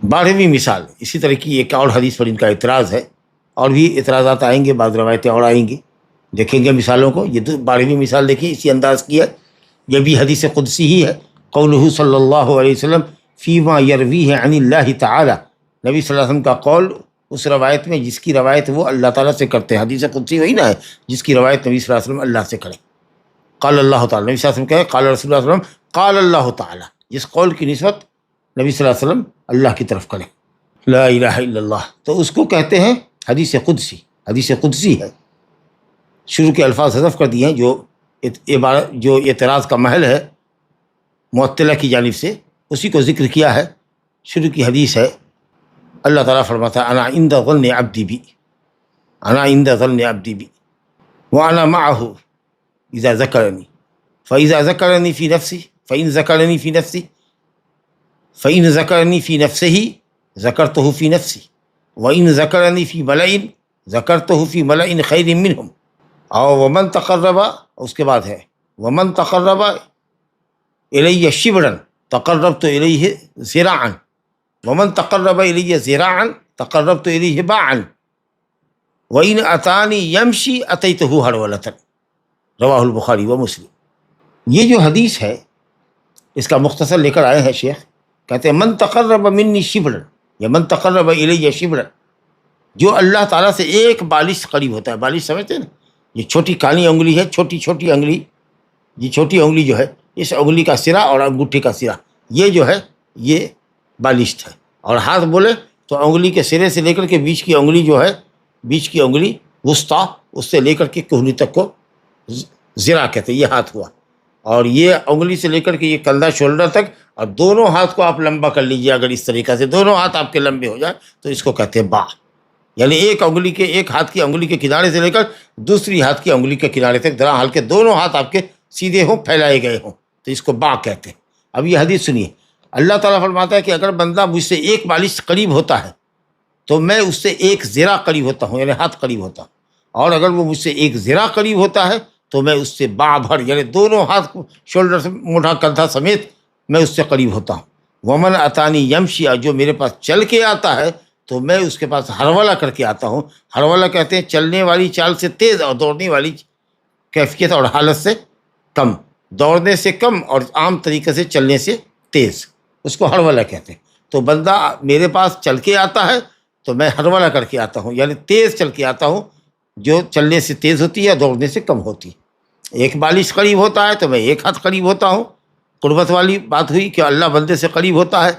Speaker 2: 12ویں مثال، اسی طرح کی ایک اور حدیث پر ان کا اعتراض ہے، اور بھی اعتراضات آئیں گے، بعض روایتیں اور آئیں گی، دیکھیں گے مثالوں کو۔ یہ 12ویں مثال دیکھیے، اسی انداز کی ہے، یہ بھی حدیث قدسی ہی ہے۔ قولہ صلی اللہ علیہ وسلم فیما یرویہ عن اللہ تعالی، نبی صلی اللہ علیہ وسلم کا قول اس روایت میں جس کی روایت وہ اللہ تعالیٰ سے کرتے ہیں۔ حدیث قدسی وہی نا ہے جس کی روایت نبی صلی اللہ علیہ وسلم اللہ سے کریں۔ قال اللہ تعالیٰ، نبی صلی اللہ علیہ وسلم کہے قال رسول اللہ صلی اللہ علیہ وسلم قال اللہ تعالیٰ، جس قول کی نسبت نبی صلی اللہ علیہ وسلم اللہ کی طرف کریں، لا الہ الا اللہ، تو اس کو کہتے ہیں حدیث قدسی۔ حدیث قدسی ہے، شروع کے الفاظ حذف کر دیے ہیں جو اعتراض کا محل ہے معطلہ کی جانب سے، اسی کو ذکر کیا ہے۔ شروع کی حدیث ہے اللہ تعالیٰ فرماتا ہے انا عند ظن عبدی بی، انا عند ظن عبدی بی وانا معه اذا ذکرنی فاذا ذکرنی فی نفسی فان ذکرنی فی نفسی فان ذکرنی فی نفسه ذکرته فی نفسی وان ذکرنی فی ملأ ذکرته فی ملأ خیر منهم، اور ومن تقرب، اس کے بعد ہے ومن تقرب الی شبرا تقربت الیہ ذراعا ومن تقرب الی ذراعا تقربت الیہ باعا وان اتانی یمشی اتیتہ ہرولۃ، رواہ البخاری و مسلم۔ یہ جو حدیث ہے اس کا مختصر لے کر آئے ہیں شیخ، کہتے ہیں من تقرب منی شبرا یا من تقرب الی شبرا، جو اللہ تعالیٰ سے ایک بالش قریب ہوتا ہے، بالش سمجھتے ہیں نا، یہ چھوٹی کانی انگلی ہے، چھوٹی چھوٹی انگلی، یہ چھوٹی انگلی جو ہے اس انگلی کا سرا اور انگوٹھی کا سرا، یہ جو ہے یہ بالشت ہے، اور ہاتھ بولے تو انگلی کے سرے سے لے کر کے بیچ کی انگلی جو ہے، بیچ کی انگلی وسطیٰ، اس سے لے کر کے کہنی تک کو ذرا کہتے ہیں، یہ ہاتھ ہوا، اور یہ انگلی سے لے کر کے یہ کندھا شولڈر تک، اور دونوں ہاتھ کو آپ لمبا کر لیجیے، اگر اس طریقے سے دونوں ہاتھ آپ کے لمبے ہو جائیں تو اس کو کہتے ہیں با، یعنی ایک ہاتھ کی انگلی کے کنارے سے لے کر دوسری ہاتھ کی انگلی کے کنارے تک دراحال کے دونوں ہاتھ آپ کے سیدھے ہوں، پھیلائے گئے ہوں، تو اس کو با کہتے ہیں۔ اب یہ حدیث سنیے، اللہ تعالیٰ فرماتا ہے کہ اگر بندہ مجھ سے ایک بالش قریب ہوتا ہے تو میں اس سے ایک ذرا قریب ہوتا ہوں، یعنی ہاتھ قریب ہوتا ہوں، اور اگر وہ مجھ سے ایک ذرا قریب ہوتا ہے تو میں اس سے با بھر، یعنی دونوں ہاتھ شولڈر سے موٹا کندھا سمیت میں اس سے قریب ہوتا ہوں۔ ومن اتانی یمشی، جو میرے پاس چل کے آتا ہے تو میں اس کے پاس ہرولہ کر کے آتا ہوں۔ ہرولہ کہتے ہیں چلنے والی چال سے تیز اور دوڑنے والی کیفیت اور حالت سے کم، دوڑنے سے کم اور عام طریقے سے چلنے سے تیز، اس کو ہرولہ کہتے ہیں۔ تو بندہ میرے پاس چل کے آتا ہے تو میں ہرولہ کر کے آتا ہوں، یعنی تیز چل کے آتا ہوں، جو چلنے سے تیز ہوتی ہے، دوڑنے سے کم ہوتی ہے۔ ایک بالش قریب ہوتا ہے تو میں ایک ہاتھ قریب ہوتا ہوں، قربت والی بات ہوئی کہ اللہ بندے سے قریب ہوتا ہے،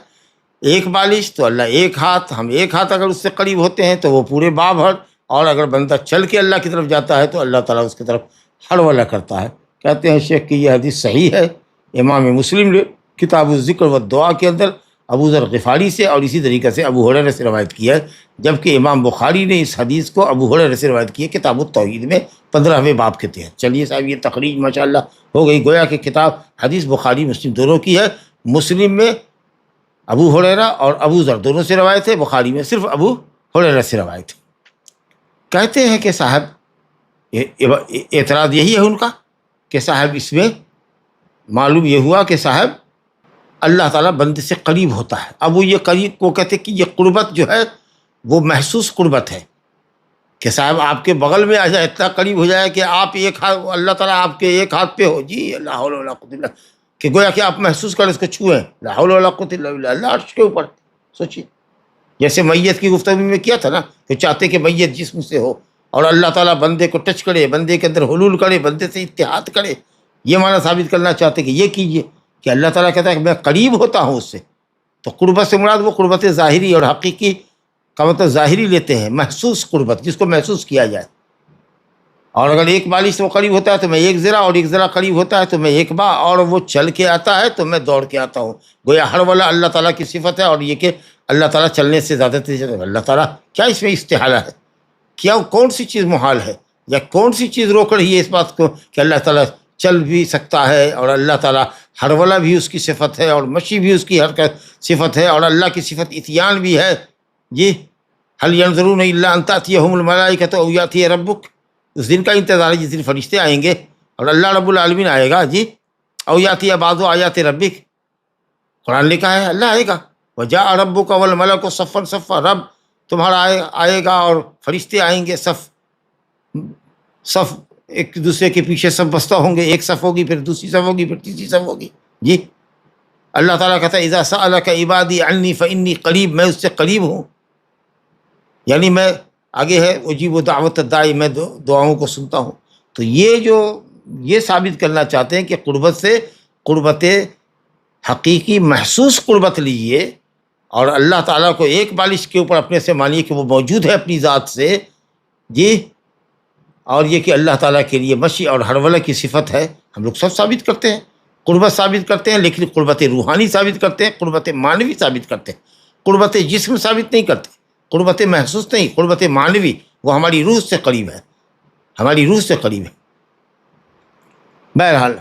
Speaker 2: ایک بالش تو اللہ ایک ہاتھ، ہم ایک ہاتھ اگر اس سے قریب ہوتے ہیں تو وہ پورے با بھر، اور اگر بندہ چل کے اللہ کی طرف جاتا ہے تو اللہ تعالیٰ اس کی طرف ہرولہ کرتا ہے۔ کہتے ہیں شیخ کہ یہ حدیث صحیح ہے، امام مسلم نے کتاب الذکر و دعا کے اندر ابو ذر غفاری سے اور اسی طریقے سے ابو ہریرہ سے روایت کیا ہے، جبکہ امام بخاری نے اس حدیث کو ابو ہریرہ سے روایت کی ہے کتاب التوحید میں 15ویں باب کے تحت۔ چلیے صاحب یہ تخریج ماشاءاللہ ہو گئی، گویا کہ کتاب حدیث بخاری مسلم دونوں کی ہے، مسلم میں ابو ہریرہ اور ابو ذر دونوں سے روایت ہے، بخاری میں صرف ابو ہریرہ سے روایت ہے۔ کہتے ہیں کہ صاحب اعتراض یہی ہے ان کا کہ صاحب اس میں معلوم یہ ہوا کہ صاحب اللہ تعالیٰ بندے سے قریب ہوتا ہے۔ اب وہ یہ قریب کو کہتے کہ یہ قربت جو ہے وہ محسوس قربت ہے، کہ صاحب آپ کے بغل میں آ جائے، اتنا قریب ہو جائے کہ آپ ایک ہاتھ، اللہ تعالیٰ آپ کے ایک ہاتھ پہ ہو، جی لا حول ولا قوت الا باللہ، کہ گویا کہ آپ محسوس کریں، اس کو چھوئیں، لا حول ولا قوت الا باللہ، اللہ عرش کے اوپر۔ سوچیے جیسے میت کی گفتگو میں کیا تھا نا کہ چاہتے کہ میت جسم سے ہو اور اللہ تعالیٰ بندے کو ٹچ کرے، بندے کے اندر حلول کرے، بندے سے اتحاد کرے، یہ معنی ثابت کرنا چاہتے کہ یہ کیجیے، کہ اللہ تعالیٰ کہتا ہے کہ میں قریب ہوتا ہوں اس سے۔ تو قربت سے مراد وہ قربت ظاہری اور حقیقی کا مطلب ظاہری لیتے ہیں، محسوس قربت جس کو محسوس کیا جائے۔ اور اگر ایک بالش سے وہ قریب ہوتا ہے تو میں ایک ذرا، اور ایک ذرا قریب ہوتا ہے تو میں ایک با، اور وہ چل کے آتا ہے تو میں دوڑ کے آتا ہوں۔ گویا ہر والا اللہ تعالیٰ کی صفت ہے، اور یہ کہ اللہ تعالیٰ چلنے سے زیادہ تیز ہے۔ اللہ تعالیٰ کیا اس میں استحالہ ہے؟ کیا کون سی چیز محال ہے، یا کون سی چیز روک رہی ہے اس بات کو کہ اللہ تعالیٰ چل بھی سکتا ہے، اور اللہ تعالیٰ ہر والا بھی اس کی صفت ہے، اور مشی بھی اس کی حرکت صفت ہے، اور اللہ کی صفت اتیان بھی ہے۔ جی هل ينظرون الا ان تاتيهم الملائکۃ او یاتی ربک، اس دن کا انتظار ہے جس دن فرشتے آئیں گے اور اللہ رب العالمین آئے گا۔ جی او یاتی بعض آیات ربک، قرآن لکھا ہے اللہ آئے گا، وجاء ربک والملک صفا صفا، رب تمہارا آئے گا اور فرشتے آئیں گے، صف ایک دوسرے کے پیچھے سب بستہ ہوں گے، ایک صف ہوگی، پھر دوسری صف ہوگی، پھر تیسری صف ہوگی۔ جی اللہ تعالیٰ کہتا ہے اذا سألک عبادی عنی فانی قریب، میں اس سے قریب ہوں، یعنی میں آگے ہے اجیب دعوت الداعی، میں دعاؤں کو سنتا ہوں۔ تو یہ ثابت کرنا چاہتے ہیں کہ قربت سے قربت حقیقی محسوس قربت لیجیے، اور اللہ تعالیٰ کو ایک بالش کے اوپر اپنے سے مانیے کہ وہ موجود ہے اپنی ذات سے۔ جی اور یہ کہ اللہ تعالیٰ کے لیے مشی اور ہرولہ کی صفت ہے، ہم لوگ سب ثابت کرتے ہیں، قربت ثابت کرتے ہیں، لیکن قربت روحانی ثابت کرتے ہیں، قربت معنوی ثابت کرتے ہیں۔ قربت جسم ثابت نہیں کرتے، قربت محسوس نہیں، قربت معنوی، وہ ہماری روح سے قریب ہے، ہماری روح سے قریب ہے۔ بہرحال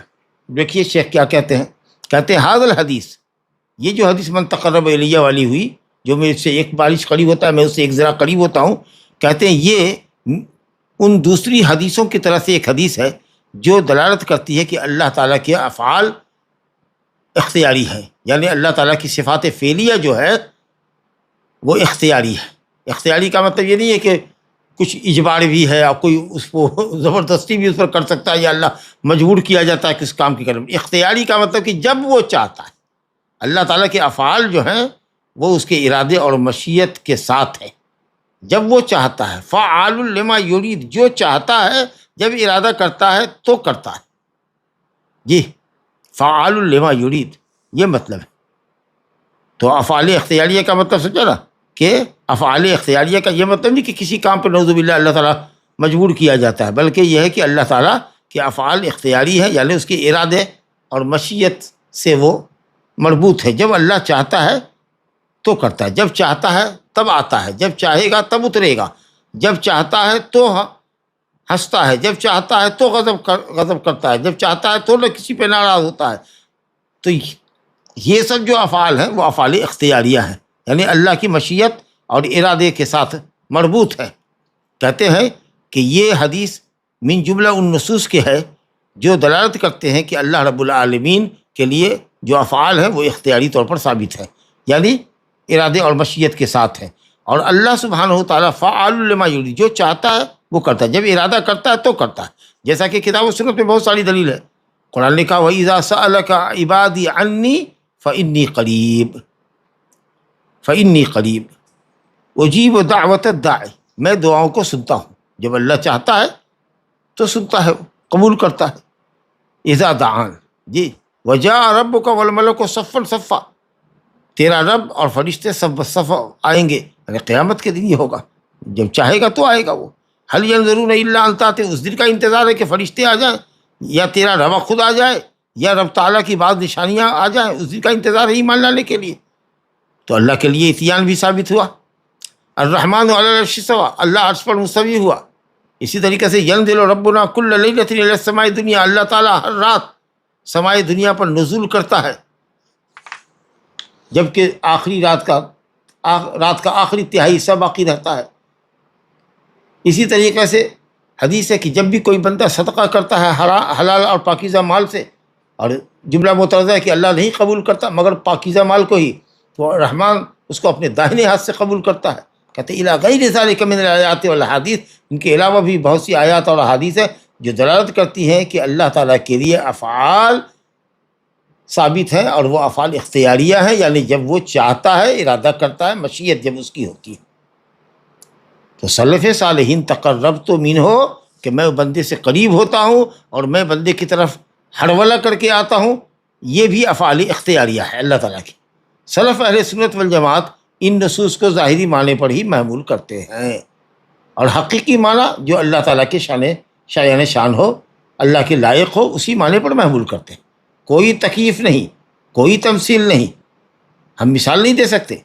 Speaker 2: دیکھیے شیخ کیا کہتے ہیں، کہتے ہیں حاضر الحدیث، یہ جو حدیث من تقرب الیہ والی ہوئی، جو میرے سے ایک بالش قریب ہوتا ہے میں اس سے ایک ذرا قریب ہوتا ہوں، کہتے ہیں یہ ان دوسری حدیثوں کی طرح سے ایک حدیث ہے جو دلالت کرتی ہے کہ اللہ تعالیٰ کے افعال اختیاری ہے، یعنی اللہ تعالیٰ کی صفات فعلیہ جو ہے وہ اختیاری ہے۔ اختیاری کا مطلب یہ نہیں ہے کہ کچھ اجبار بھی ہے اور کوئی اس کو زبردستی بھی اس پر کر سکتا ہے یا اللہ مجبور کیا جاتا ہے کس کام کی کرنے۔ اختیاری کا مطلب کہ جب وہ چاہتا ہے، اللہ تعالیٰ کے افعال جو ہیں وہ اس کے ارادے اور مشیت کے ساتھ ہے، جب وہ چاہتا ہے۔ فعال لما یرید، جو چاہتا ہے جب ارادہ کرتا ہے تو کرتا ہے، جی فعال لما یرید، یہ مطلب ہے۔ تو افعال اختیاریہ کا مطلب سمجھا نا، کہ افعال اختیاریہ کا یہ مطلب نہیں کہ کسی کام پہ نعوذ باللہ اللہ تعالیٰ مجبور کیا جاتا ہے، بلکہ یہ ہے کہ اللہ تعالیٰ کے افعال اختیاری ہے، یعنی اس کے ارادے اور مشیت سے وہ مربوط ہے۔ جب اللہ چاہتا ہے تو کرتا ہے، جب چاہتا ہے تب آتا ہے، جب چاہے گا تب اترے گا، جب چاہتا ہے تو ہنستا ہے، جب چاہتا ہے تو غضب کرتا ہے، جب چاہتا ہے تو نہ کسی پہ ناراض ہوتا ہے۔ تو یہ سب جو افعال ہیں وہ افعال اختیاریہ ہیں، یعنی اللہ کی مشیت اور ارادے کے ساتھ مربوط ہے۔ کہتے ہیں کہ یہ حدیث من جملہ ان نصوص کے ہے جو دلالت کرتے ہیں کہ اللہ رب العالمین کے لیے جو افعال ہیں وہ اختیاری طور پر ثابت ہے، یعنی ارادے اور مشیت کے ساتھ ہے۔ اور اللہ سبحانہ تعالیٰ فعال لما یرید، جو چاہتا ہے وہ کرتا ہے، جب ارادہ کرتا ہے تو کرتا ہے، جیسا کہ کتاب و سنت میں بہت ساری دلیل ہے۔ قرآن نے کہا وَإِذَا سَأَلَكَ عِبَادِي عَنِّي فَإِنِّي قَرِيبٌ أُجِيبُ دَعْوَةَ الدَّاعِ، میں دعاؤں کو سنتا ہوں، جب اللہ چاہتا ہے تو سنتا ہے، قبول کرتا ہے۔ اذا دعان، جی وجاء ربک والملک صفا صفا، تیرا رب اور فرشتے صف صف آئیں گے، یعنی قیامت کے دن یہ ہوگا، جب چاہے گا تو آئے گا وہ۔ هل ينظرون الا ان تأتي، اس دن کا انتظار ہے کہ فرشتے آ جائیں، یا تیرا رب خود آ جائے، یا رب تعالیٰ کی بعض نشانیاں آ جائیں، اس دن کا انتظار ہے ایمان لانے کے لیے۔ تو اللہ کے لیے اتیان بھی ثابت ہوا۔ الرحمن علی العرش استوى، اللہ عرش پر مستوی ہوا۔ اسی طریقے سے ينزل ربنا كل ليلة الى السماء الدنيا، اللہ تعالیٰ ہر رات سماء دنیا پر نزول کرتا ہے، جبکہ آخری رات کا آخری تہائی حصہ باقی رہتا ہے۔ اسی طریقے سے حدیث ہے کہ جب بھی کوئی بندہ صدقہ کرتا ہے حلال اور پاکیزہ مال سے، اور جملہ مترجمہ ہے کہ اللہ نہیں قبول کرتا مگر پاکیزہ مال کو ہی، تو رحمان اس کو اپنے داہنے ہاتھ سے قبول کرتا ہے۔ کہتے ہیں الی غیر ذالک من الآیات والاحادیث، ان کے علاوہ بھی بہت سی آیات اور احادیث ہیں جو دلالت کرتی ہیں کہ اللہ تعالیٰ کے لیے افعال ثابت ہیں، اور وہ افعال اختیاریہ ہیں، یعنی جب وہ چاہتا ہے، ارادہ کرتا ہے، مشیت جب اس کی ہوتی ہے۔ تو سلف صالحین تقربت منہ، کہ میں بندے سے قریب ہوتا ہوں اور میں بندے کی طرف ہڑولہ کر کے آتا ہوں، یہ بھی افعال اختیاریہ ہے اللہ تعالیٰ کی۔ سلف اہل سنت والجماعت ان نصوص کو ظاہری معنی پر ہی محمول کرتے ہیں، اور حقیقی معنی جو اللہ تعالیٰ کے شایان شان ہو، اللہ کے لائق ہو، اسی معنی پر محمول کرتے ہیں۔ کوئی تکییف نہیں، کوئی تمثیل نہیں، ہم مثال نہیں دے سکتے۔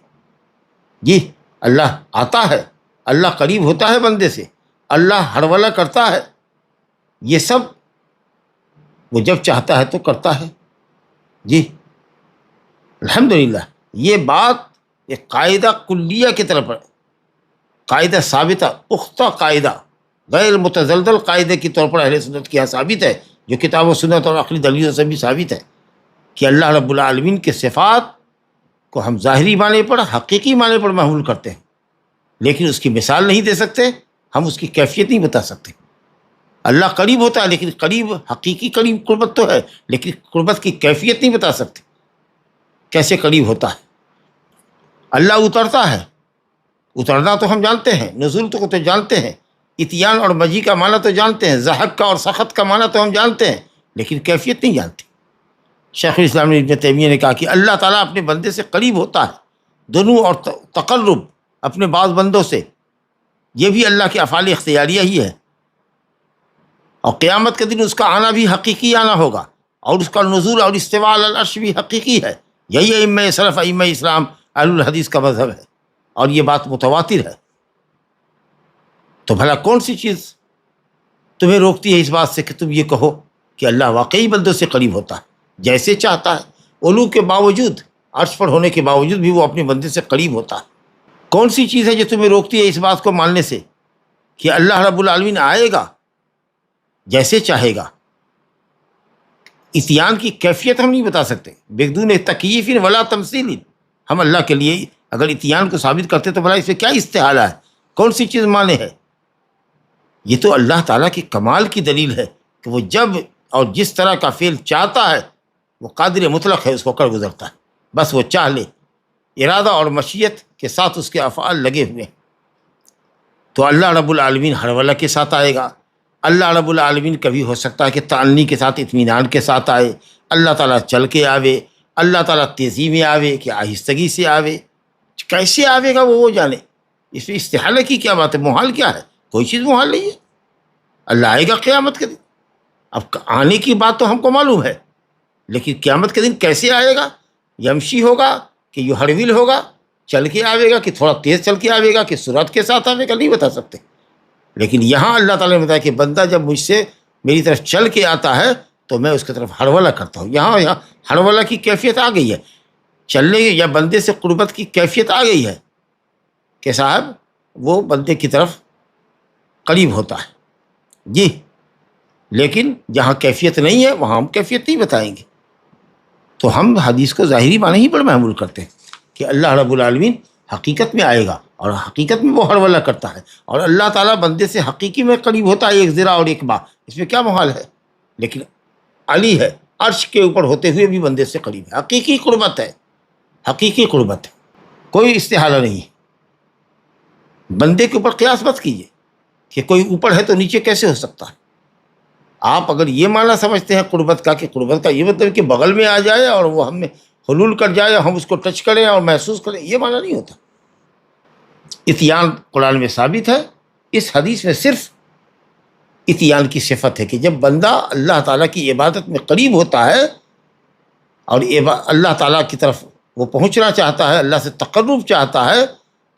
Speaker 2: جی اللہ آتا ہے، اللہ قریب ہوتا ہے بندے سے، اللہ ہڑولہ کرتا ہے، یہ سب وہ جب چاہتا ہے تو کرتا ہے۔ جی الحمدللہ، یہ بات ایک قاعدہ کلیہ کی طرف ہے، قاعدہ ثابتہ، پختہ قاعدہ، غیر متزلزل قاعدے کے طور پر اہل سنت کے یہاں ثابت ہے، جو کتاب و سنت اور عقلی دلیلوں سے بھی ثابت ہے، کہ اللہ رب العالمین کے صفات کو ہم ظاہری معنی پر، حقیقی معنی پر محمول کرتے ہیں، لیکن اس کی مثال نہیں دے سکتے، ہم اس کی کیفیت نہیں بتا سکتے۔ اللہ قریب ہوتا ہے، لیکن قریب حقیقی قریب قربت تو ہے، لیکن قربت کی کیفیت نہیں بتا سکتے، کیسے قریب ہوتا ہے۔ اللہ اترتا ہے، اترنا تو ہم جانتے ہیں، نزول تو جانتے ہیں، اتیان اور مجیء کا معنی تو جانتے ہیں، ضحک کا اور سخط کا معنی تو ہم جانتے ہیں، لیکن کیفیت نہیں جانتے۔ شیخ الاسلام ابن تیمیہ نے کہا کہ اللہ تعالیٰ اپنے بندے سے قریب ہوتا ہے، دنو اور تقرب اپنے بعض بندوں سے، یہ بھی اللہ کے افعال اختیاریہ ہی ہے، اور قیامت کے دن اس کا آنا بھی حقیقی آنا ہوگا، اور اس کا نزول اور استواء علی العرش بھی حقیقی ہے۔ یہی ائمہ سلف، ائمہ اسلام، اہل الحدیث کا مذہب ہے اور یہ بات متواتر ہے، تو بھلا کون سی چیز تمہیں روکتی ہے اس بات سے کہ تم یہ کہو کہ اللہ واقعی بندوں سے قریب ہوتا ہے جیسے چاہتا ہے، علو کے باوجود، عرش پر ہونے کے باوجود بھی وہ اپنے بندے سے قریب ہوتا ہے؟ کون سی چیز ہے جو تمہیں روکتی ہے اس بات کو ماننے سے کہ اللہ رب العالمین آئے گا جیسے چاہے گا؟ اتیان کی کیفیت ہم نہیں بتا سکتے بدون تکییف ولا تمثیل۔ ہم اللہ کے لیے اگر اتیان کو ثابت کرتے تو بھلا اس میں کیا استحالہ ہے؟ کون سی چیز مانے ہے؟ یہ تو اللہ تعالیٰ کی کمال کی دلیل ہے کہ وہ جب اور جس طرح کا فعل چاہتا ہے وہ قادر مطلق ہے، اس کو کر گزرتا ہے، بس وہ چاہ لے، ارادہ اور مشیت کے ساتھ اس کے افعال لگے ہوئے ہیں۔ تو اللہ رب العالمین ہر ولا کے ساتھ آئے گا۔ اللہ رب العالمین کبھی ہو سکتا ہے کہ تعنی کے ساتھ، اطمینان کے ساتھ آئے، اللہ تعالیٰ چل کے آوے، اللہ تعالیٰ تیزی میں آوے کہ آہستگی سے آوے، کیسے آوے گا وہ جانے، اس میں استحالہ کی کیا بات ہے؟ محال کیا ہے؟ کوئی چیز محال نہیں ہے، اللہ آئے گا قیامت کے دن۔ اب آنے کی بات تو ہم کو معلوم ہے، لیکن قیامت کے دن کیسے آئے گا؟ یمشی ہوگا کہ یو ہرول ہوگا، چل کے آوے گا کہ تھوڑا تیز چل کے آوے گا کہ سرعت کے ساتھ آوے گا، نہیں بتا سکتے۔ لیکن یہاں اللہ تعالیٰ نے بتایا کہ بندہ جب مجھ سے میری طرف چل کے آتا ہے تو میں اس کی طرف ہرولہ کرتا ہوں۔ یہاں ہرولہ کی کیفیت آ گئی ہے، چلنے یا بندے سے قربت کی کیفیت آ گئی ہے کہ صاحب وہ بندے کی طرف قریب ہوتا ہے جی۔ لیکن جہاں کیفیت نہیں ہے وہاں ہم کیفیت نہیں بتائیں گے۔ تو ہم حدیث کو ظاہری معنی ہی پر محمول کرتے ہیں کہ اللہ رب العالمین حقیقت میں آئے گا اور حقیقت میں وہ ہرولہ کرتا ہے، اور اللہ تعالیٰ بندے سے حقیقی میں قریب ہوتا ہے، ایک ذرا اور ایک با، اس میں کیا محال ہے؟ لیکن علی ہے، عرش کے اوپر ہوتے ہوئے بھی بندے سے قریب ہے، حقیقی قربت ہے، حقیقی قربت ہے، کوئی استحالہ نہیں ہے۔ بندے کے اوپر قیاس مت کیجیے کہ کوئی اوپر ہے تو نیچے کیسے ہو سکتا ہے۔ آپ اگر یہ معنی سمجھتے ہیں قربت کا کہ قربت کا یہ مطلب کہ بغل میں آ جائے اور وہ ہم میں حلول کر جائے، ہم اس کو ٹچ کریں اور محسوس کریں، یہ معنی نہیں ہوتا۔ اتیان قرآن میں ثابت ہے، اس حدیث میں صرف اتیان کی صفت ہے کہ جب بندہ اللہ تعالیٰ کی عبادت میں قریب ہوتا ہے اور اللہ تعالیٰ کی طرف وہ پہنچنا چاہتا ہے، اللہ سے تقرب چاہتا ہے،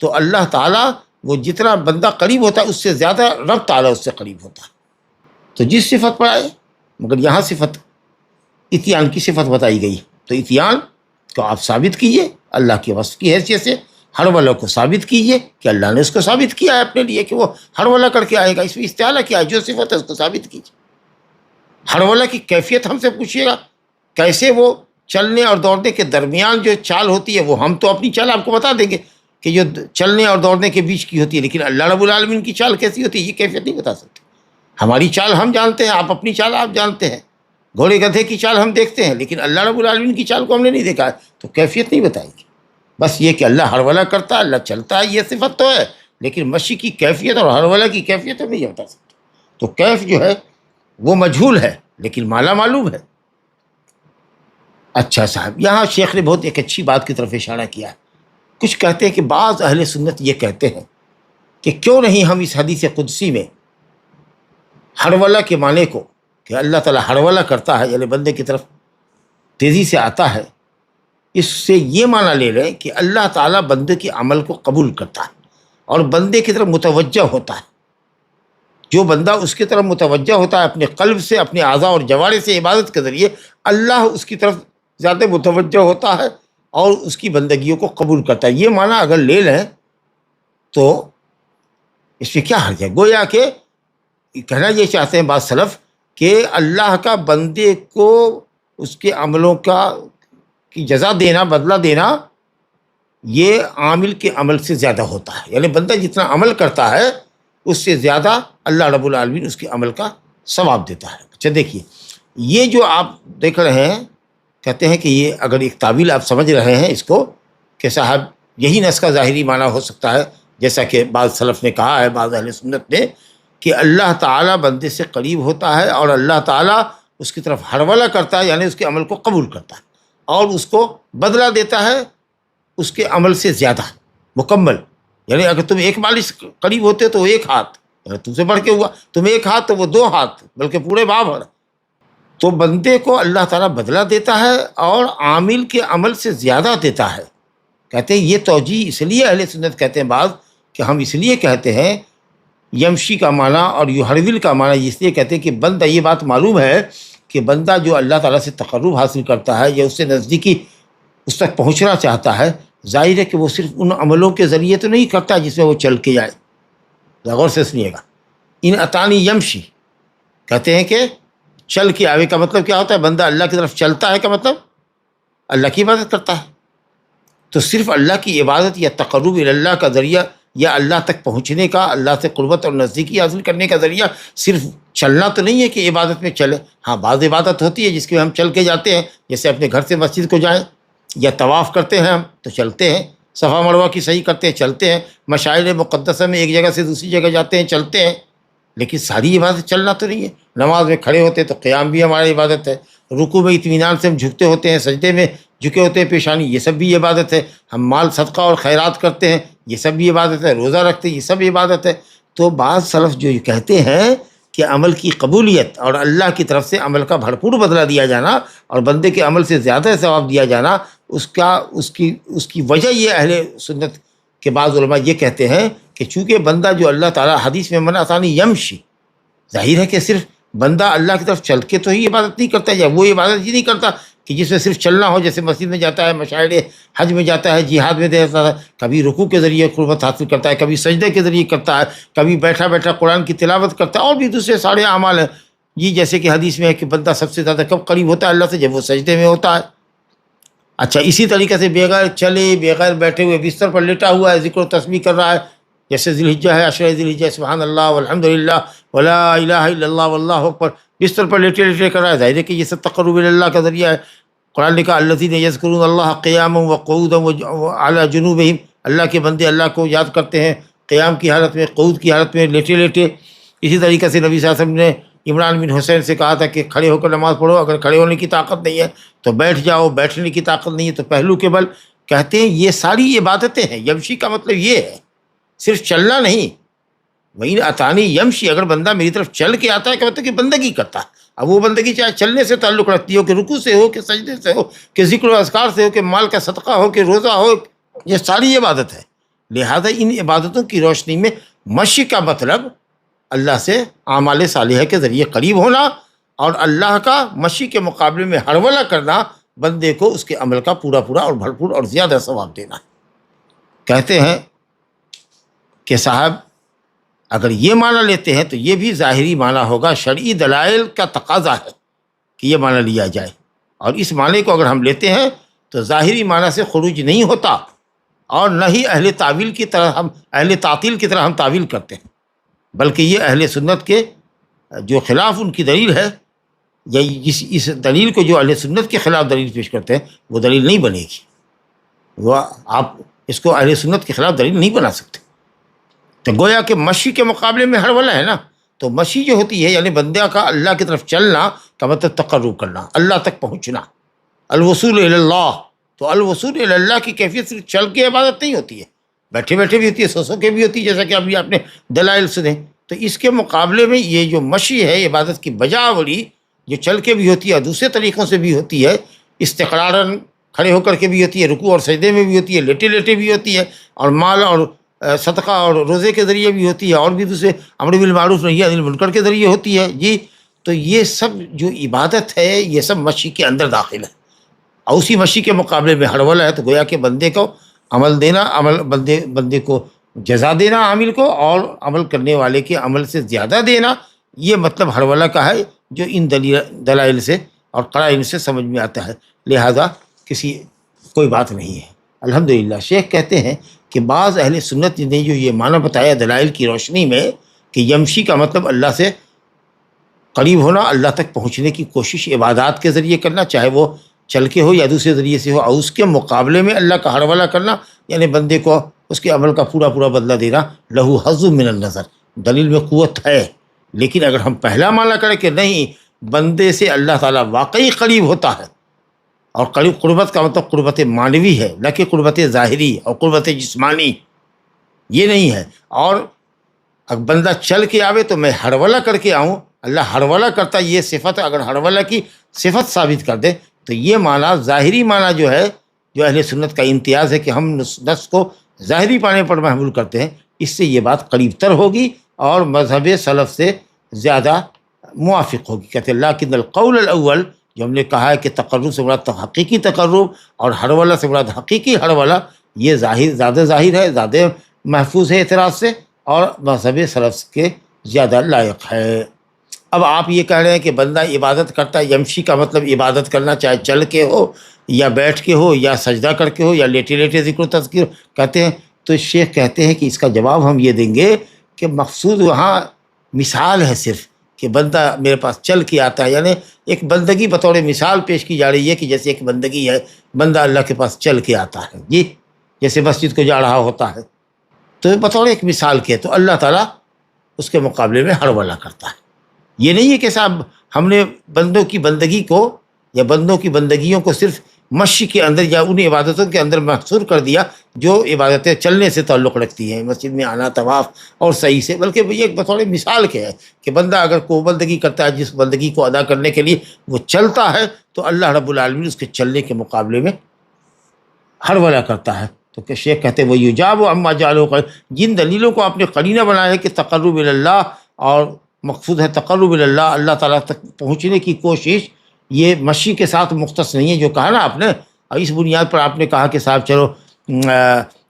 Speaker 2: تو اللہ تعالیٰ وہ جتنا بندہ قریب ہوتا ہے اس سے زیادہ رب تعالیٰ اس سے قریب ہوتا ہے۔ تو جس صفت پر آئے، مگر یہاں صفت اتیان کی صفت بتائی گئی، تو اتیان کو آپ ثابت کیجیے اللہ کے وصف کی حیثیت سے، ہرولہ کو ثابت کیجیے کہ اللہ نے اس کو ثابت کیا ہے اپنے لیے کہ وہ ہرولہ کر کے آئے گا، اس میں استعالہ کیا ہے؟ جو صفت ہے اس کو ثابت کیجیے۔ ہرولہ کی کیفیت ہم سے پوچھیے گا، کیسے وہ چلنے اور دوڑنے کے درمیان جو چال ہوتی ہے وہ ہم تو اپنی چال آپ کو بتا دیں گے کہ جو چلنے اور دوڑنے کے بیچ کی ہوتی ہے، لیکن اللہ رب العالمین کی چال کیسی ہوتی ہے یہ کیفیت نہیں بتا سکتے۔ ہماری چال ہم جانتے ہیں، آپ اپنی چال آپ جانتے ہیں، گھوڑے گدھے کی چال ہم دیکھتے ہیں، لیکن اللہ رب العالمین کی چال کو ہم نے نہیں دیکھا ہے، تو کیفیت نہیں بتائیں گے۔ بس یہ کہ اللہ ہرولہ کرتا ہے، اللہ چلتا ہے، یہ صفت تو ہے، لیکن مشی کی کیفیت اور ہرولہ کی کیفیت ہم نہیں بتا سکتے۔ تو کیف جو ہے وہ مجہول ہے لیکن مالا معلوم ہے۔ اچھا صاحب، یہاں شیخ نے بہت ایک اچھی بات کی طرف اشارہ کیا ہے۔ کچھ کہتے ہیں کہ بعض اہل سنت یہ کہتے ہیں کہ کیوں نہیں ہم اس حدیث قدسی میں ہرولہ کے معنی کو کہ اللہ تعالیٰ ہرولہ کرتا ہے یعنی بندے کی طرف تیزی سے آتا ہے، اس سے یہ معنی لے لیں کہ اللہ تعالیٰ بندے کے عمل کو قبول کرتا ہے اور بندے کی طرف متوجہ ہوتا ہے۔ جو بندہ اس کی طرف متوجہ ہوتا ہے اپنے قلب سے، اپنے اعضاء اور جوارح سے عبادت کے ذریعے، اللہ اس کی طرف زیادہ متوجہ ہوتا ہے اور اس کی بندگیوں کو قبول کرتا ہے۔ یہ معنی اگر لے لیں تو اس میں کیا حرج ہے؟ گویا کہ کہنا یہ چاہتے ہیں بعض سلف کہ اللہ کا بندے کو اس کے عملوں کی جزا دینا، بدلہ دینا، یہ عامل کے عمل سے زیادہ ہوتا ہے، یعنی بندہ جتنا عمل کرتا ہے اس سے زیادہ اللہ رب العالمین اس کے عمل کا ثواب دیتا ہے۔ اچھا دیکھیے، یہ جو آپ دیکھ رہے ہیں، کہتے ہیں کہ یہ اگر ایک تعویل آپ سمجھ رہے ہیں اس کو کہ صاحب یہی نص کا ظاہری معنی ہو سکتا ہے، جیسا کہ بعض سلف نے کہا ہے، بعض اہل سنت نے، کہ اللہ تعالیٰ بندے سے قریب ہوتا ہے اور اللہ تعالیٰ اس کی طرف ہرولہ کرتا ہے، یعنی اس کے عمل کو قبول کرتا ہے اور اس کو بدلہ دیتا ہے اس کے عمل سے زیادہ مکمل۔ یعنی اگر تم ایک مالش قریب ہوتے تو ایک ہاتھ، یعنی تم سے بڑھ کے ہوا، تم ایک ہاتھ تو وہ دو ہاتھ، بلکہ پورے بابر۔ تو بندے کو اللہ تعالیٰ بدلہ دیتا ہے اور عامل کے عمل سے زیادہ دیتا ہے، کہتے ہیں یہ توجیہ اس لیے اہل سنت کہتے ہیں بعض کہ ہم اس لیے کہتے ہیں یمشی کا معنی اور یحرول کا معنی اس لیے کہتے ہیں کہ بندہ، یہ بات معلوم ہے کہ بندہ جو اللہ تعالیٰ سے تقرب حاصل کرتا ہے یا اس سے نزدیکی اس تک پہنچنا چاہتا ہے، ظاہر ہے کہ وہ صرف ان عملوں کے ذریعے تو نہیں کرتا جس میں وہ چل کے جائے. غور سے سنیے گا، ان اتانی یمشی کہتے ہیں کہ چل کے آوے کا مطلب کیا ہوتا ہے؟ بندہ اللہ کی طرف چلتا ہے کا مطلب اللہ کی عبادت کرتا ہے. تو صرف اللہ کی عبادت یا تقرب اللہ کا ذریعہ یا اللہ تک پہنچنے کا، اللہ سے قربت اور نزدیکی حاصل کرنے کا ذریعہ صرف چلنا تو نہیں ہے کہ عبادت میں چلے. ہاں بعض عبادت ہوتی ہے جس کے ہم چل کے جاتے ہیں، جیسے اپنے گھر سے مسجد کو جائیں یا طواف کرتے ہیں ہم تو چلتے ہیں، صفا مروہ کی صحیح کرتے ہیں چلتے ہیں، مشاعر مقدسہ میں ایک جگہ سے دوسری جگہ جاتے ہیں چلتے ہیں. لیکن ساری عبادت چلنا تو نہیں ہے. نماز میں کھڑے ہوتے ہیں تو قیام بھی ہماری عبادت ہے، رکوع میں اطمینان سے ہم جھکتے ہوتے ہیں، سجدے میں جھکے ہوتے ہیں پیشانی، یہ سب بھی عبادت ہے. ہم مال صدقہ اور خیرات کرتے ہیں، یہ سب بھی عبادت ہے. روزہ رکھتے ہیں، یہ سب عبادت ہے. تو بعض سلف جو کہتے ہیں کہ عمل کی قبولیت اور اللہ کی طرف سے عمل کا بھرپور بدلہ دیا جانا اور بندے کے عمل سے زیادہ ثواب دیا جانا، اس کی وجہ یہ اہل سنت کے بعض علماء یہ کہتے ہیں کہ چونکہ بندہ جو اللہ تعالیٰ حدیث میں من اتانی یمشی، ظاہر ہے کہ صرف بندہ اللہ کی طرف چل کے تو ہی عبادت نہیں کرتا، یا وہ عبادت ہی نہیں کرتا کہ جس میں صرف چلنا ہو، جیسے مسجد میں جاتا ہے، مشاعر حج میں جاتا ہے، جہاد میں دیتا ہے، کبھی رکوع کے ذریعے قربت حاصل کرتا ہے، کبھی سجدے کے ذریعے کرتا ہے، کبھی بیٹھا بیٹھا قرآن کی تلاوت کرتا ہے، اور بھی دوسرے سارے اعمال ہیں. جیسے کہ حدیث میں ہے کہ بندہ سب سے زیادہ کب قریب ہوتا ہے اللہ سے؟ جب وہ سجدے میں ہوتا ہے. اچھا، اسی طریقے سے بغیر چلے بغیر بیٹھے ہوئے بستر پر لیٹا ہوا ہے، ذکر و تسبیح کر رہا ہے، جیسے ذی الحجہ ہے، عشرہ ذی الحجہ، سبحان اللہ والحمد للہ ولا الہ الا اللہ واللہ اکبر، بستر پر لیٹے لیٹے کر رہا ہے، ظاہر ہے کہ یہ سب تقرب اللہ کا ذریعہ ہے. قرآن نے کہا الذین یذکرون اللہ قیاما وقعودا وعلی جنوبہم، اللہ کے بندے اللہ کو یاد کرتے ہیں قیام کی حالت میں، قعود کی حالت میں، لیٹے لیٹے. اسی طریقے سے نبی صلی اللہ علیہ وسلم نے عمران بن حسین سے کہا تھا کہ کھڑے ہو کر نماز پڑھو، اگر کھڑے ہونے کی طاقت نہیں ہے تو بیٹھ جاؤ، بیٹھنے کی طاقت نہیں ہے تو پہلو کے بل. کہتے ہیں یہ ساری عبادتیں ہیں. یمشی کا مطلب یہ ہے صرف چلنا نہیں. وہی اتانی یمشی، اگر بندہ میری طرف چل کے آتا ہے کہ مطلب کہ بندگی کرتا ہے. اب وہ بندگی چاہے چلنے سے تعلق رکھتی ہو، کہ رکوع سے ہو، کہ سجدے سے ہو، کہ ذکر و اذکار سے ہو، کہ مال کا صدقہ ہو، کہ روزہ ہو، یہ ساری عبادت ہے. لہذا ان عبادتوں کی روشنی میں مشی کا مطلب اللہ سے اعمال صالحہ کے ذریعے قریب ہونا، اور اللہ کا مشی کے مقابلے میں ہرولہ کرنا بندے کو اس کے عمل کا پورا اور بھرپور اور زیادہ ثواب دینا. کہتے ہیں کہ صاحب اگر یہ معنی لیتے ہیں تو یہ بھی ظاہری معنی ہوگا، شرعی دلائل کا تقاضا ہے کہ یہ معنی لیا جائے. اور اس معنی کو اگر ہم لیتے ہیں تو ظاہری معنی سے خروج نہیں ہوتا، اور نہ ہی اہل تعویل کی طرح ہم اہل تعطیل کی طرح ہم تعویل کرتے ہیں، بلکہ یہ اہل سنت کے جو خلاف ان کی دلیل ہے، یا اس دلیل کو جو اہل سنت کے خلاف دلیل پیش کرتے ہیں وہ دلیل نہیں بنے گی. وہ آپ اس کو اہل سنت کے خلاف دلیل نہیں بنا سکتے. تو گویا کہ مشی کے مقابلے میں ہرولہ ہے نا. تو مشی جو ہوتی ہے یعنی بندہ کا اللہ کی طرف چلنا کا مطلب تقرب کرنا، اللہ تک پہنچنا، الوصول الی اللہ. تو الوصول الی اللہ کی کیفیت صرف چل کے عبادت نہیں ہوتی ہے، بیٹھے بیٹھے بھی ہوتی ہے، سو کے بھی ہوتی ہے، جیسا کہ ابھی آپ نے دلائل سنے. تو اس کے مقابلے میں یہ جو مشی ہے عبادت کی بجاوری، جو چل کے بھی ہوتی ہے اور دوسرے طریقوں سے بھی ہوتی ہے، استقراراً کھڑے ہو کر کے بھی ہوتی ہے، رکوع اور سجدے میں بھی ہوتی ہے، لیٹے لیٹے بھی ہوتی ہے، اور مال اور صدقہ اور روزے کے ذریعے بھی ہوتی ہے، اور بھی دوسرے امر بالمعروف نہی عن المنکر کے ذریعے ہوتی ہے. جی تو یہ سب جو عبادت ہے یہ سب مشی کے اندر داخل ہے، اور اسی مشی کے مقابلے میں ہرولہ ہے. تو گویا کہ بندے کو عمل دینا، بندے کو جزا دینا عامل کو، اور عمل کرنے والے کے عمل سے زیادہ دینا، یہ مطلب ہرولہ کا ہے جو ان دلائل سے اور قرائن سے سمجھ میں آتا ہے. لہذا کوئی بات نہیں ہے. الحمدللہ شیخ کہتے ہیں کہ بعض اہل سنت نے جو یہ معنی بتایا دلائل کی روشنی میں کہ یمشی کا مطلب اللہ سے قریب ہونا، اللہ تک پہنچنے کی کوشش عبادات کے ذریعے کرنا، چاہے وہ چل کے ہو یا دوسرے ذریعے سے ہو، اور اس کے مقابلے میں اللہ کا ہرولہ کرنا یعنی بندے کو اس کے عمل کا پورا بدلہ دینا. لہو حظ من النظر، دلیل میں قوت ہے. لیکن اگر ہم پہلا معنی کریں کہ نہیں، بندے سے اللہ تعالیٰ واقعی قریب ہوتا ہے، اور قربت کا مطلب قربت معنوی ہے، نہ کہ قربت ظاہری اور قربت جسمانی، یہ نہیں ہے. اور اگر بندہ چل کے آوے تو میں ہرولہ کر کے آؤں، اللہ ہرولہ کرتا، یہ صفت اگر ہرولہ کی صفت ثابت کر دے تو یہ معنی ظاہری معنی جو ہے جو اہل سنت کا امتیاز ہے کہ ہم نص کو ظاہری پانے پر محمول کرتے ہیں، اس سے یہ بات قریب تر ہوگی اور مذہب سلف سے زیادہ موافق ہوگی. کہتے ہیں لیکن القول الاول، جو ہم نے کہا ہے کہ تقرب سے مراد حقیقی تقرب اور ہرولہ سے مراد حقیقی ہرولہ، یہ زیادہ ظاہر ہے، زیادہ محفوظ ہے اعتراض سے، اور مذہب سلف کے زیادہ لائق ہے. اب آپ یہ کہہ رہے ہیں کہ بندہ عبادت کرتا ہے، یمشی کا مطلب عبادت کرنا، چاہے چل کے ہو یا بیٹھ کے ہو یا سجدہ کر کے ہو یا لیٹے لیٹے ذکر و تذکر کہتے ہیں. تو شیخ کہتے ہیں کہ اس کا جواب ہم یہ دیں گے کہ مقصود وہاں مثال ہے صرف، کہ بندہ میرے پاس چل کے آتا ہے، یعنی ایک بندگی بطور مثال پیش کی جا رہی ہے کہ جیسے ایک بندگی ہے، بندہ اللہ کے پاس چل کے آتا ہے، جی جیسے مسجد کو جا رہا ہوتا ہے، تو بطور ایک مثال کے تو اللہ تعالیٰ اس کے مقابلے میں ہرولہ کرتا ہے. یہ نہیں ہے کہ صاحب ہم نے بندوں کی بندگی کو یا بندوں کی بندگیوں کو صرف مشی کے اندر یا ان عبادتوں کے اندر محصور کر دیا جو عبادتیں چلنے سے تعلق رکھتی ہیں، مسجد میں آنا، طواف اور صحیح سے، بلکہ یہ ایک بطور مثال کے ہے کہ بندہ اگر کوئی بندگی کرتا ہے جس بندگی کو ادا کرنے کے لیے وہ چلتا ہے تو اللہ رب العالمین اس کے چلنے کے مقابلے میں ہرولہ کرتا ہے. تو کہ شیخ کہتے ہیں وہ یجاب عما جعلہ جن دلیلوں کو آپ نے قرینہ بنایا ہے کہ تقرب اللہ اور مقصود ہے تقرب اللہ، اللہ تعالیٰ تک پہنچنے کی کوشش، یہ مشی کے ساتھ مختص نہیں ہے جو کہا نا آپ نے. اور اس بنیاد پر آپ نے کہا کہ صاحب چلو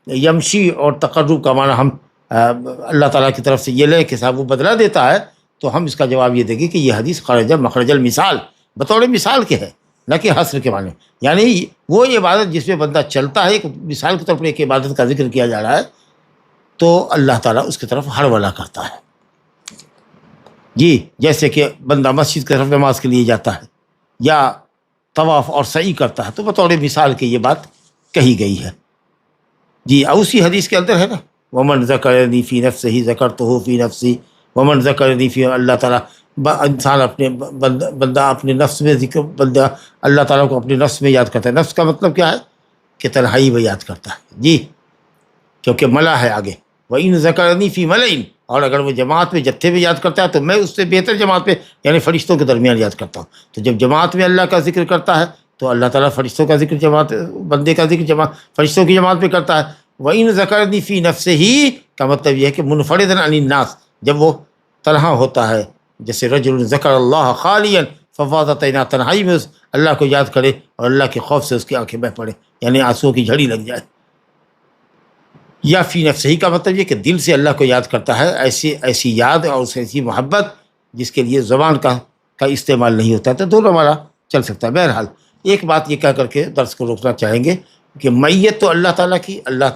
Speaker 2: یمشی اور تقرب کا معنی ہم اللہ تعالیٰ کی طرف سے یہ لیں کہ صاحب وہ بدلہ دیتا ہے، تو ہم اس کا جواب یہ دیں گے کہ یہ حدیث خرج مخرج المثال، بطور مثال کے ہے، نہ کہ حصر کے معنی. یعنی وہ عبادت جس میں بندہ چلتا ہے، ایک مثال کے طور پر ایک عبادت کا ذکر کیا جا رہا ہے، تو اللہ تعالیٰ اس کی طرف ہرولہ کرتا ہے. جی جیسے کہ بندہ مسجد کی طرف نماز کے لیے جاتا ہے یا طواف اور سعی کرتا ہے، تو بطور مثال کے یہ بات کہی گئی ہے. جی اسی حدیث کے اندر ہے نا، ومن ذکرنی فی نفسہ ذکرتہ فی نفسی، ومن ذکرنی فی، اللہ تعالیٰ انسان اپنے بندہ اپنے نفس میں ذکر، بندہ اللہ تعالیٰ کو اپنے نفس میں یاد کرتا ہے. نفس کا مطلب کیا ہے کہ تنہائی میں یاد کرتا ہے، جی کیونکہ ملا ہے آگے، وَإِن ذَكَرَنِي فِي مَلَئٍ، اور اگر وہ جماعت میں جتھے میں یاد کرتا ہے تو میں اس سے بہتر جماعت میں یعنی فرشتوں کے درمیان یاد کرتا ہوں. تو جب جماعت میں اللہ کا ذکر کرتا ہے تو اللہ تعالیٰ فرشتوں کا ذکر جماعت، بندے کا ذکر جماعت فرشتوں کی جماعت میں کرتا ہے. وَإِن ذَكَرَنِي فِي نَفْسِهِ کا مطلب یہ ہے کہ منفرداً عن الناس، جب وہ تنہا ہوتا ہے، جیسے رجل ذکر اللہ خالیا ففاضت عیناہ، تنہائی میں اس اللہ کو یاد کرے اور اللہ کے خوف سے اس کی آنکھیں بہہ پڑے، یعنی آنسوؤں کی جھڑی لگ جائے. یا فی نفسہ کا مطلب یہ کہ دل سے اللہ کو یاد کرتا ہے، ایسی یاد اور ایسی محبت جس کے لیے زبان کا استعمال نہیں ہوتا ہے. تو دونوں ہمارا چل سکتا ہے. بہرحال ایک بات یہ کہہ کر کے درس کو روکنا چاہیں گے کہ میت تو اللہ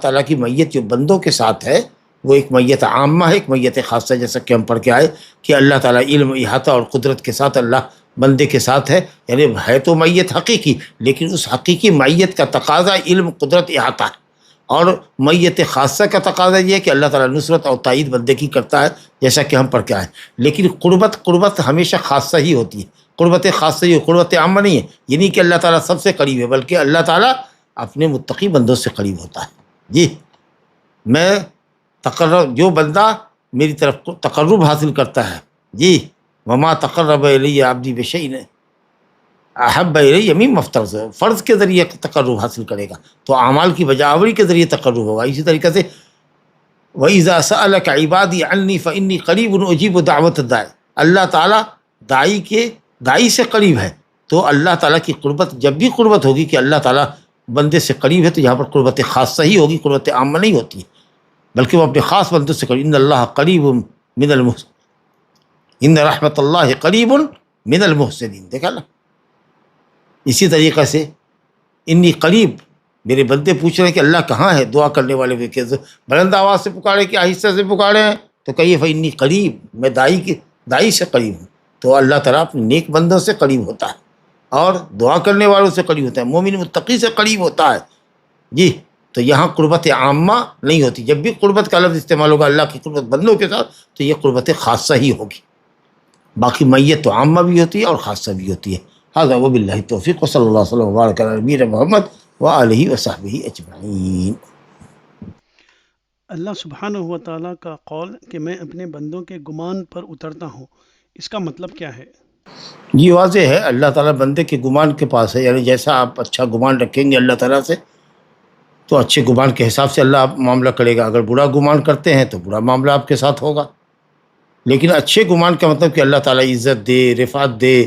Speaker 2: تعالیٰ کی میت جو بندوں کے ساتھ ہے وہ ایک میت عامہ ہے، ایک میت خاصہ، جیسا کہ ہم پڑھ کے آئے کہ اللہ تعالیٰ علم، احاطہ اور قدرت کے ساتھ اللہ بندے کے ساتھ ہے. یعنی ہے تو میت حقیقی، لیکن اس حقیقی میت کا تقاضا علم، قدرت، احاطہ ہے. اور میت خاصہ کا تقاضا یہ ہے کہ اللہ تعالیٰ نصرت اور تائید بندے کی کرتا ہے، جیسا کہ ہم پڑھ کے آئے. لیکن قربت ہمیشہ خاصہ ہی ہوتی ہے، قربت خاصہ ہی، قربت عامہ نہیں ہے. یہ نہیں کہ اللہ تعالیٰ سب سے قریب ہے، بلکہ اللہ تعالیٰ اپنے متقی بندوں سے قریب ہوتا ہے. جی میں جو بندہ میری طرف تقرب حاصل کرتا ہے، جی وما تقرب الی عبدی بشیء احب الی مما افترض، فرض کے ذریعے تقرب حاصل کرے گا تو اعمال کی بجاوری کے ذریعے تقرب ہوگا. اسی طریقے سے وَإِذَا سَأَلَكَ عِبَادِي عَنِّي فَإِنِّي قَرِيبٌ أُجِيبُ دَعْوَةَ الدَّاعِ، اللہ تعالیٰ داعی سے قریب ہے. تو اللہ تعالیٰ کی قربت، جب بھی قربت ہوگی کہ اللہ تعالیٰ بندے سے قریب ہے، تو یہاں پر قربت خاصہ ہی ہوگی، قربت عامہ نہیں ہوتی، بلکہ وہ اپنے خاص بندوں سے قریب. ان اللہ قریب من المحسنین، ان رحمت اللہ قریب من المحسنین. دیکھا نا. اسی طریقے سے انی قریب، میرے بندے پوچھ رہے ہیں کہ اللہ کہاں ہے، دعا کرنے والے بھی کہ بلند آواز سے پکارے کہ آہستہ سے پکارے ہیں، تو کہیے فانی قریب، میں دائی سے قریب ہوں. تو اللہ تعالیٰ اپنے نیک بندوں سے قریب ہوتا ہے اور دعا کرنے والوں سے قریب ہوتا ہے، مومن متقی سے قریب ہوتا ہے. جی تو یہاں قربت عامہ نہیں ہوتی. جب بھی قربت کا لفظ استعمال ہوگا اللہ کی قربت بندوں کے ساتھ تو یہ قربت خاصہ ہی ہوگی. باقی میت تو عامہ بھی ہوتی ہے اور خاصہ بھی ہوتی ہے. ھذا وباللہ التوفیق وصلی اللہ وسلم وبارک علی نبینا محمد وآلہ وصحبہ اجمعین.
Speaker 3: اللہ سبحانہ و تعالیٰ کا قول کہ میں اپنے بندوں کے گمان پر اترتا ہوں، اس کا مطلب کیا ہے؟
Speaker 2: یہ واضح ہے، اللہ تعالیٰ بندے کے گمان کے پاس ہے. یعنی جیسا آپ اچھا گمان رکھیں گے اللہ تعالیٰ سے تو اچھے گمان کے حساب سے اللہ معاملہ کرے گا. اگر برا گمان کرتے ہیں تو برا معاملہ آپ کے ساتھ ہوگا. لیکن اچھے گمان کا مطلب کہ اللہ تعالیٰ عزت دے، رفعت دے،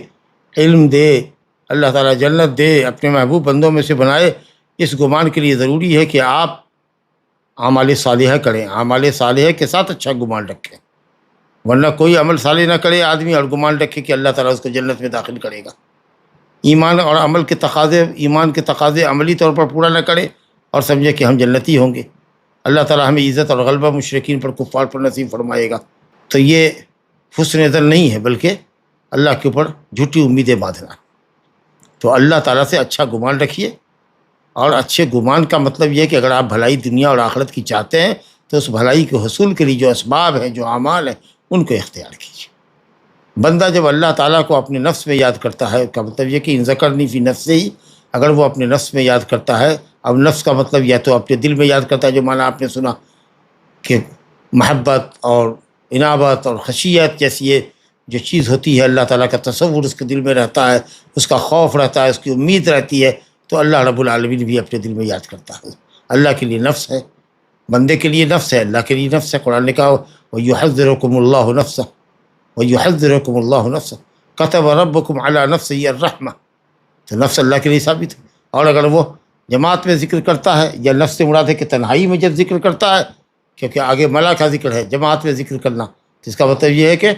Speaker 2: علم دے، اللہ تعالیٰ جنت دے، اپنے محبوب بندوں میں سے بنائے. اس گمان کے لیے ضروری ہے کہ آپ اعمال صالحہ کریں، اعمال صالحہ کے ساتھ اچھا گمان رکھیں. ورنہ کوئی عمل صالح نہ کرے آدمی اور گمان رکھے کہ اللہ تعالیٰ اس کو جنت میں داخل کرے گا. ایمان اور عمل کے تقاضے، ایمان کے تقاضے عملی طور پر پورا نہ کرے اور سمجھے کہ ہم جنتی ہوں گے. اللہ تعالیٰ ہمیں عزت اور غلبہ مشرکین پر، کفار پر نصیب فرمائے گا. تو یہ حسن ظن نہیں ہے، بلکہ اللہ کے اوپر جھوٹی امیدیں باندھنا. تو اللہ تعالیٰ سے اچھا گمان رکھیے. اور اچھے گمان کا مطلب یہ ہے کہ اگر آپ بھلائی دنیا اور آخرت کی چاہتے ہیں تو اس بھلائی کے حصول کے لیے جو اسباب ہیں، جو اعمال ہیں، ان کو اختیار کیجیے. بندہ جب اللہ تعالیٰ کو اپنے نفس میں یاد کرتا ہے، کا مطلب یہ کہ ان ذکرنی فی نفسہ ہی، اگر وہ اپنے نفس میں یاد کرتا ہے. اب نفس کا مطلب یا تو اپنے دل میں یاد کرتا ہے، جو معنی آپ نے سنا کہ محبت اور انابت اور خشیت جیسی یہ جو چیز ہوتی ہے، اللہ تعالیٰ کا تصور اس کے دل میں رہتا ہے، اس کا خوف رہتا ہے، اس کی امید رہتی ہے، تو اللہ رب العالمین بھی اپنے دل میں یاد کرتا ہے. اللہ کے لیے نفس ہے، بندے کے لیے نفس ہے، اللہ کے لیے نفس ہے. قرآن نے کہا وَيُحَذِّرُكُمُ اللَّهُ نَفْسَهُ وَيُحَذِّرُكُمُ اللَّهُ نَفْسَهُ كَتَبَ رَبُّكُمْ عَلَى نَفْسِهِ الرَّحْمَةَ. تو نفس اللہ کے لیے ثابت ہے. اور اگر وہ جماعت میں ذکر کرتا ہے، یا نفس سے مراد ہے کہ تنہائی میں جب ذکر کرتا ہے، کیونکہ آگے ملا کا ذکر ہے، جماعت میں ذکر کرنا، تو اس کا مطلب یہ ہے کہ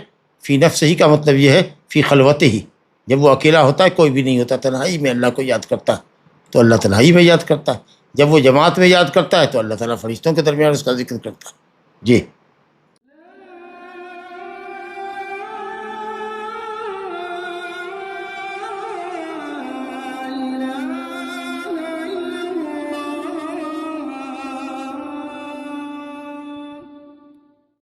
Speaker 2: فی نفس ہی کا مطلب یہ ہے فی خلوت ہی. جب وہ اکیلا ہوتا ہے، کوئی بھی نہیں ہوتا، تنہائی میں اللہ کو یاد کرتا ہے، تو اللہ تنہائی میں یاد کرتا ہے. جب وہ جماعت میں یاد کرتا ہے تو اللہ تعالیٰ فرشتوں کے درمیان اس کا ذکر کرتا ہے. جی.